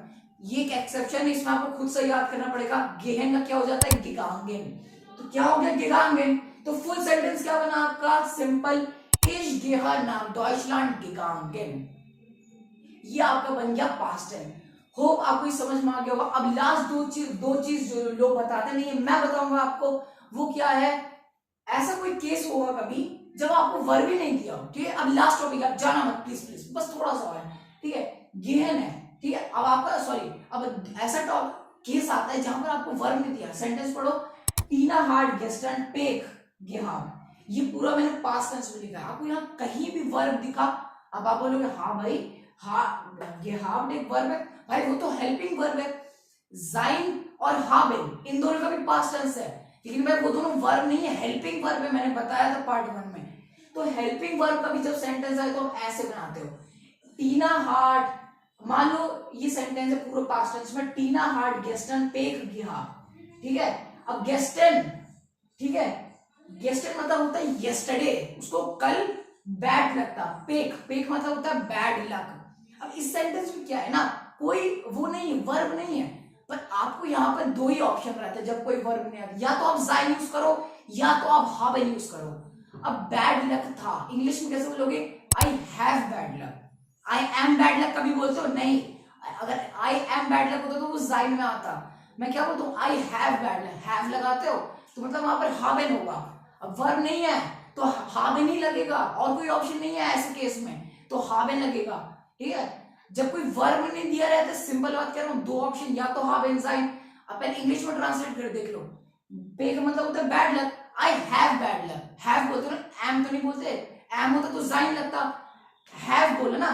ये एक एक्सेप्शन है, इसमें आपको खुद से याद करना पड़ेगा। गेहन का क्या हो जाता है, गिगांगेन। तो क्या हो गया, गिगांगेन। तो फुल सेंटेंस क्या बना आपका, सिंपल, इश गेहन नाम डॉइचलैंड गिगांगेन। ये आपका बन गया पास्ट टेंस। होप आपको ये समझ में आ गया होगा। अब लास्ट दो चीज जो लोग बताते नहीं है, मैं बताऊंगा आपको, वो क्या है। ऐसा कोई केस होगा कभी जब आपको वर्ब ही नहीं दिया हो, ठीक है। अब लास्ट टॉपिक, आप जाना मत प्लीज, बस थोड़ा सा है, ठीक है। गेहन है, ठीक है। अब आपका अब ऐसा केस आता है जहां पर आपको वर्ब नहीं दिया। सेंटेंस पढ़ो, टीना हार्ड गेस्टन पेक गेहाम, ये पूरा मैंने पास्ट टेंस में लिखा है। आपको यहाँ कहीं भी वर्ब दिखा, अब आप बोलोगे हाँ भाई, हाँ गेहाम एक वर्ब है, भाई वो तो हेल्पिंग वर्ब है। जाइन और हाबिन इन दोनों का भी पास्ट टेंस है, लेकिन भाई वो दोनों वर्ब नहीं है, हेल्पिंग वर्ब है, मैंने बताया था पार्ट 1 में। तो हेल्पिंग वर्ब का भी जब सेंटेंस आए तो आप ऐसे बनाते हो, टीना हार्ट, मान लो ये सेंटेंस है पूरा पास्ट टेंस में, टीना हार्ट गेस्टन पेक गिहा, ठीक है। अब गेस्टन, ठीक है, गेस्टेड मतलब होता है यस्टरडे, उसको कल बैड लगता। पेक, पेक मतलब होता है बैड लक। अब इस सेंटेंस में क्या है ना, कोई वो नहीं, वर्ब नहीं है, पर आपको यहाँ पर दो ही ऑप्शन रहते हैं जब कोई वर्ब नहीं आता, या तो आप जाइन यूज करो या तो आप हाबन यूज करो। अब बैड लक था, इंग्लिश में कैसे बोलोगे? I have bad luck. I am bad luck कभी बोलते हो? नहीं। अगर आई एम बैड लक होता तो वो जाइन में आता। मैं क्या बोलता हूँ? I have bad luck, have लगाते हो तो मतलब वहां पर हाबन होगा। अब वर्ब नहीं है तो हाबन ही लगेगा, और कोई ऑप्शन नहीं है ऐसे केस में, तो हाबन लगेगा। ठीक है, जब कोई वर्ब नहीं दिया रहता, सिंपल बात कर रहा हूँ, दो ऑप्शन, या तो हाव एंड जाइन। अपन इंग्लिश में ट्रांसलेट कर देख लो। पे का मतलब होता है bad luck, I have bad luck. Have बोलते हो ना, एम तो नहीं बोलते, एम होता तो जाइन लगता, हैव बोला ना।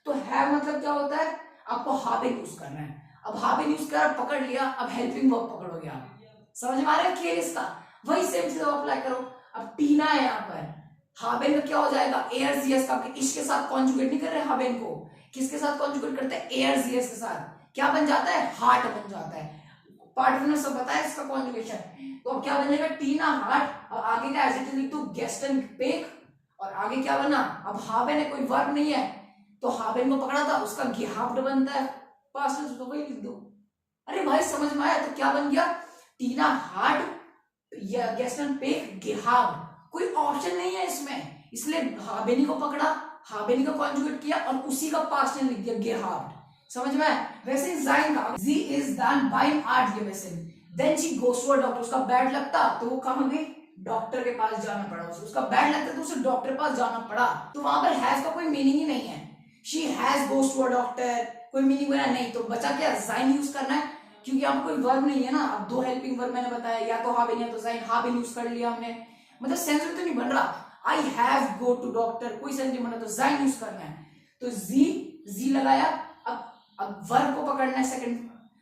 तो हैव मतलब क्या होता है, आपको हावेन यूज करना है। अब हावेन यूज कर पकड़ लिया, अब हेल्पिंग वर्ब पकड़ोगे आप। समझ में आ रहा है खेल इसका? वही सेम चीज अप्लाई करो। अब टीना है यहाँ पर, हावेन का क्या हो जाएगा? एयर जीएस का, इश के साथ कॉन्जुगेट नहीं कर रहे हावेन को, किसके साथ कॉन्जुगेट करते हैं? एयर जीएस के साथ। क्या बन जाता है? हार्ट बन जाता है। पार्ट में सब बताया इसका कॉन्जुगेशन। तो अब क्या बनेगा? टीना हार्ट, और आगे का एज इट इज लिख दो गेस्टन पेक, और आगे क्या बना? अब हावेन है, कोई वर्ब नहीं है, तो हावेन को पकड़ा था, उसका गेहाफ्ट बनता है पास्ट टेंस, तो वही लिख दो। अरे भाई समझ में आया? तो क्या बन गया? टीना हार्ट या गेस्टन पेक गेहाफ्ट। कोई ऑप्शन नहीं है इसमें, इसलिए हावेनी को पकड़ा, हावेनी का कॉन्जुगेट किया और उसी का पास्ट टेंस लिख दिया गेहाफ्ट। समझ में? वैसे ही जाइन का जी इज डन बाय आर्ट गेमेसन, then she goes to a doctor. उसका बैड लगता तो वो कहां गई? डॉक्टर के पास जाना पड़ा उसे। उसका बैड लगता तो उसे डॉक्टर के पास जाना पड़ा, तो वहां पर हैज का कोई मीनिंग ही नहीं है। She has goes to a doctor, कोई मीनिंग बना नहीं, तो बचा क्या? जाइन यूज करना है, क्योंकि यहाँ कोई वर्ब नहीं है ना। अब दो हेल्पिंग वर्ब मैंने बताया, या तो हावेन या तो जाइन, हावेन यूज कर लिया हमने, मतलब सेंस तो नहीं बन रहा। I have go to doctor, कोई सेंस नहीं बन रहा, तो जाइन यूज करना है। तो जी लगाया। अब वर्ब को पकड़ना है सेकंड,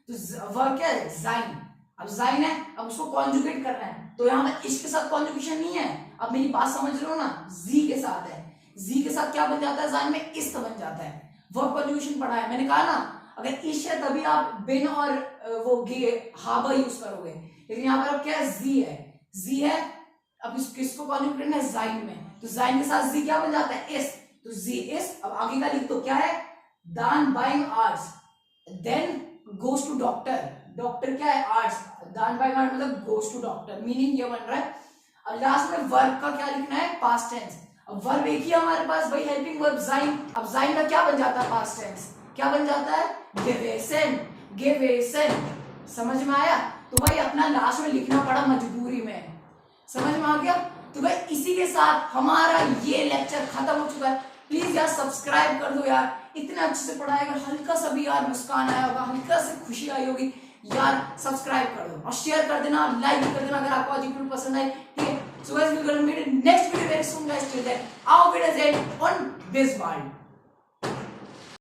तो वर्ब क्या है? जाइन। अब जाइन है, अब उसको कॉन्जुगेट करना है, तो यहाँ पर इसके साथ कॉन्जुगेशन नहीं है। अब मेरी बात समझ रहे हो ना? जी के साथ है, जी के साथ क्या बन जाता है? जाइन में इस्त बन जाता है। वर्ब कॉन्जुगेशन पढ़ा है मैंने, कहा ना अगर इश है तभी आप बिन और वो गे हाबा यूज करोगे, लेकिन यहाँ पर अब क्या है? जी है, जी है, अब इस किसको कॉन्जुगेट करना है? जाइन में, तो जाइन के साथ जी क्या बन जाता है? इस, तो जी इस। अब आगे का लिख दो, क्या है? Done buying arts, then goes to doctor. Doctor क्या है? आर्ट्स, दान बाइंग आर्ट मतलब गोस टू डॉक्टर, मीनिंग ये बन रहा है। अब लास्ट में वर्ब का क्या लिखना है? Past tense. अब वर्ब एक ही हमारे पास, भाई हेल्पिंग वर्ब जाइन। अब जाइन का क्या बन जाता है? पास्ट टेंस, क्या बन जाता है? गेवेसन, गेवेसन। समझ में आया? तो भाई अपना लास्ट में लिखना पड़ा मजबूरी में। समझ में आ गया? तो भाई इसी के साथ हमारा ये लेक्चर खत्म हो चुका है। प्लीज यार सब्सक्राइब कर दो यार, इतने अच्छे से पढ़ाएगा, हल्का सा भी यार मुस्कान आया होगा, हल्का से खुशी आई होगी यार, सब्सक्राइब कर दो और शेयर कर देना, लाइक कर देना अगर आपको आज की वीडियो पसंद आई। ठीक है, so guys we will meet in next video very soon guys, till then our videos end on this world.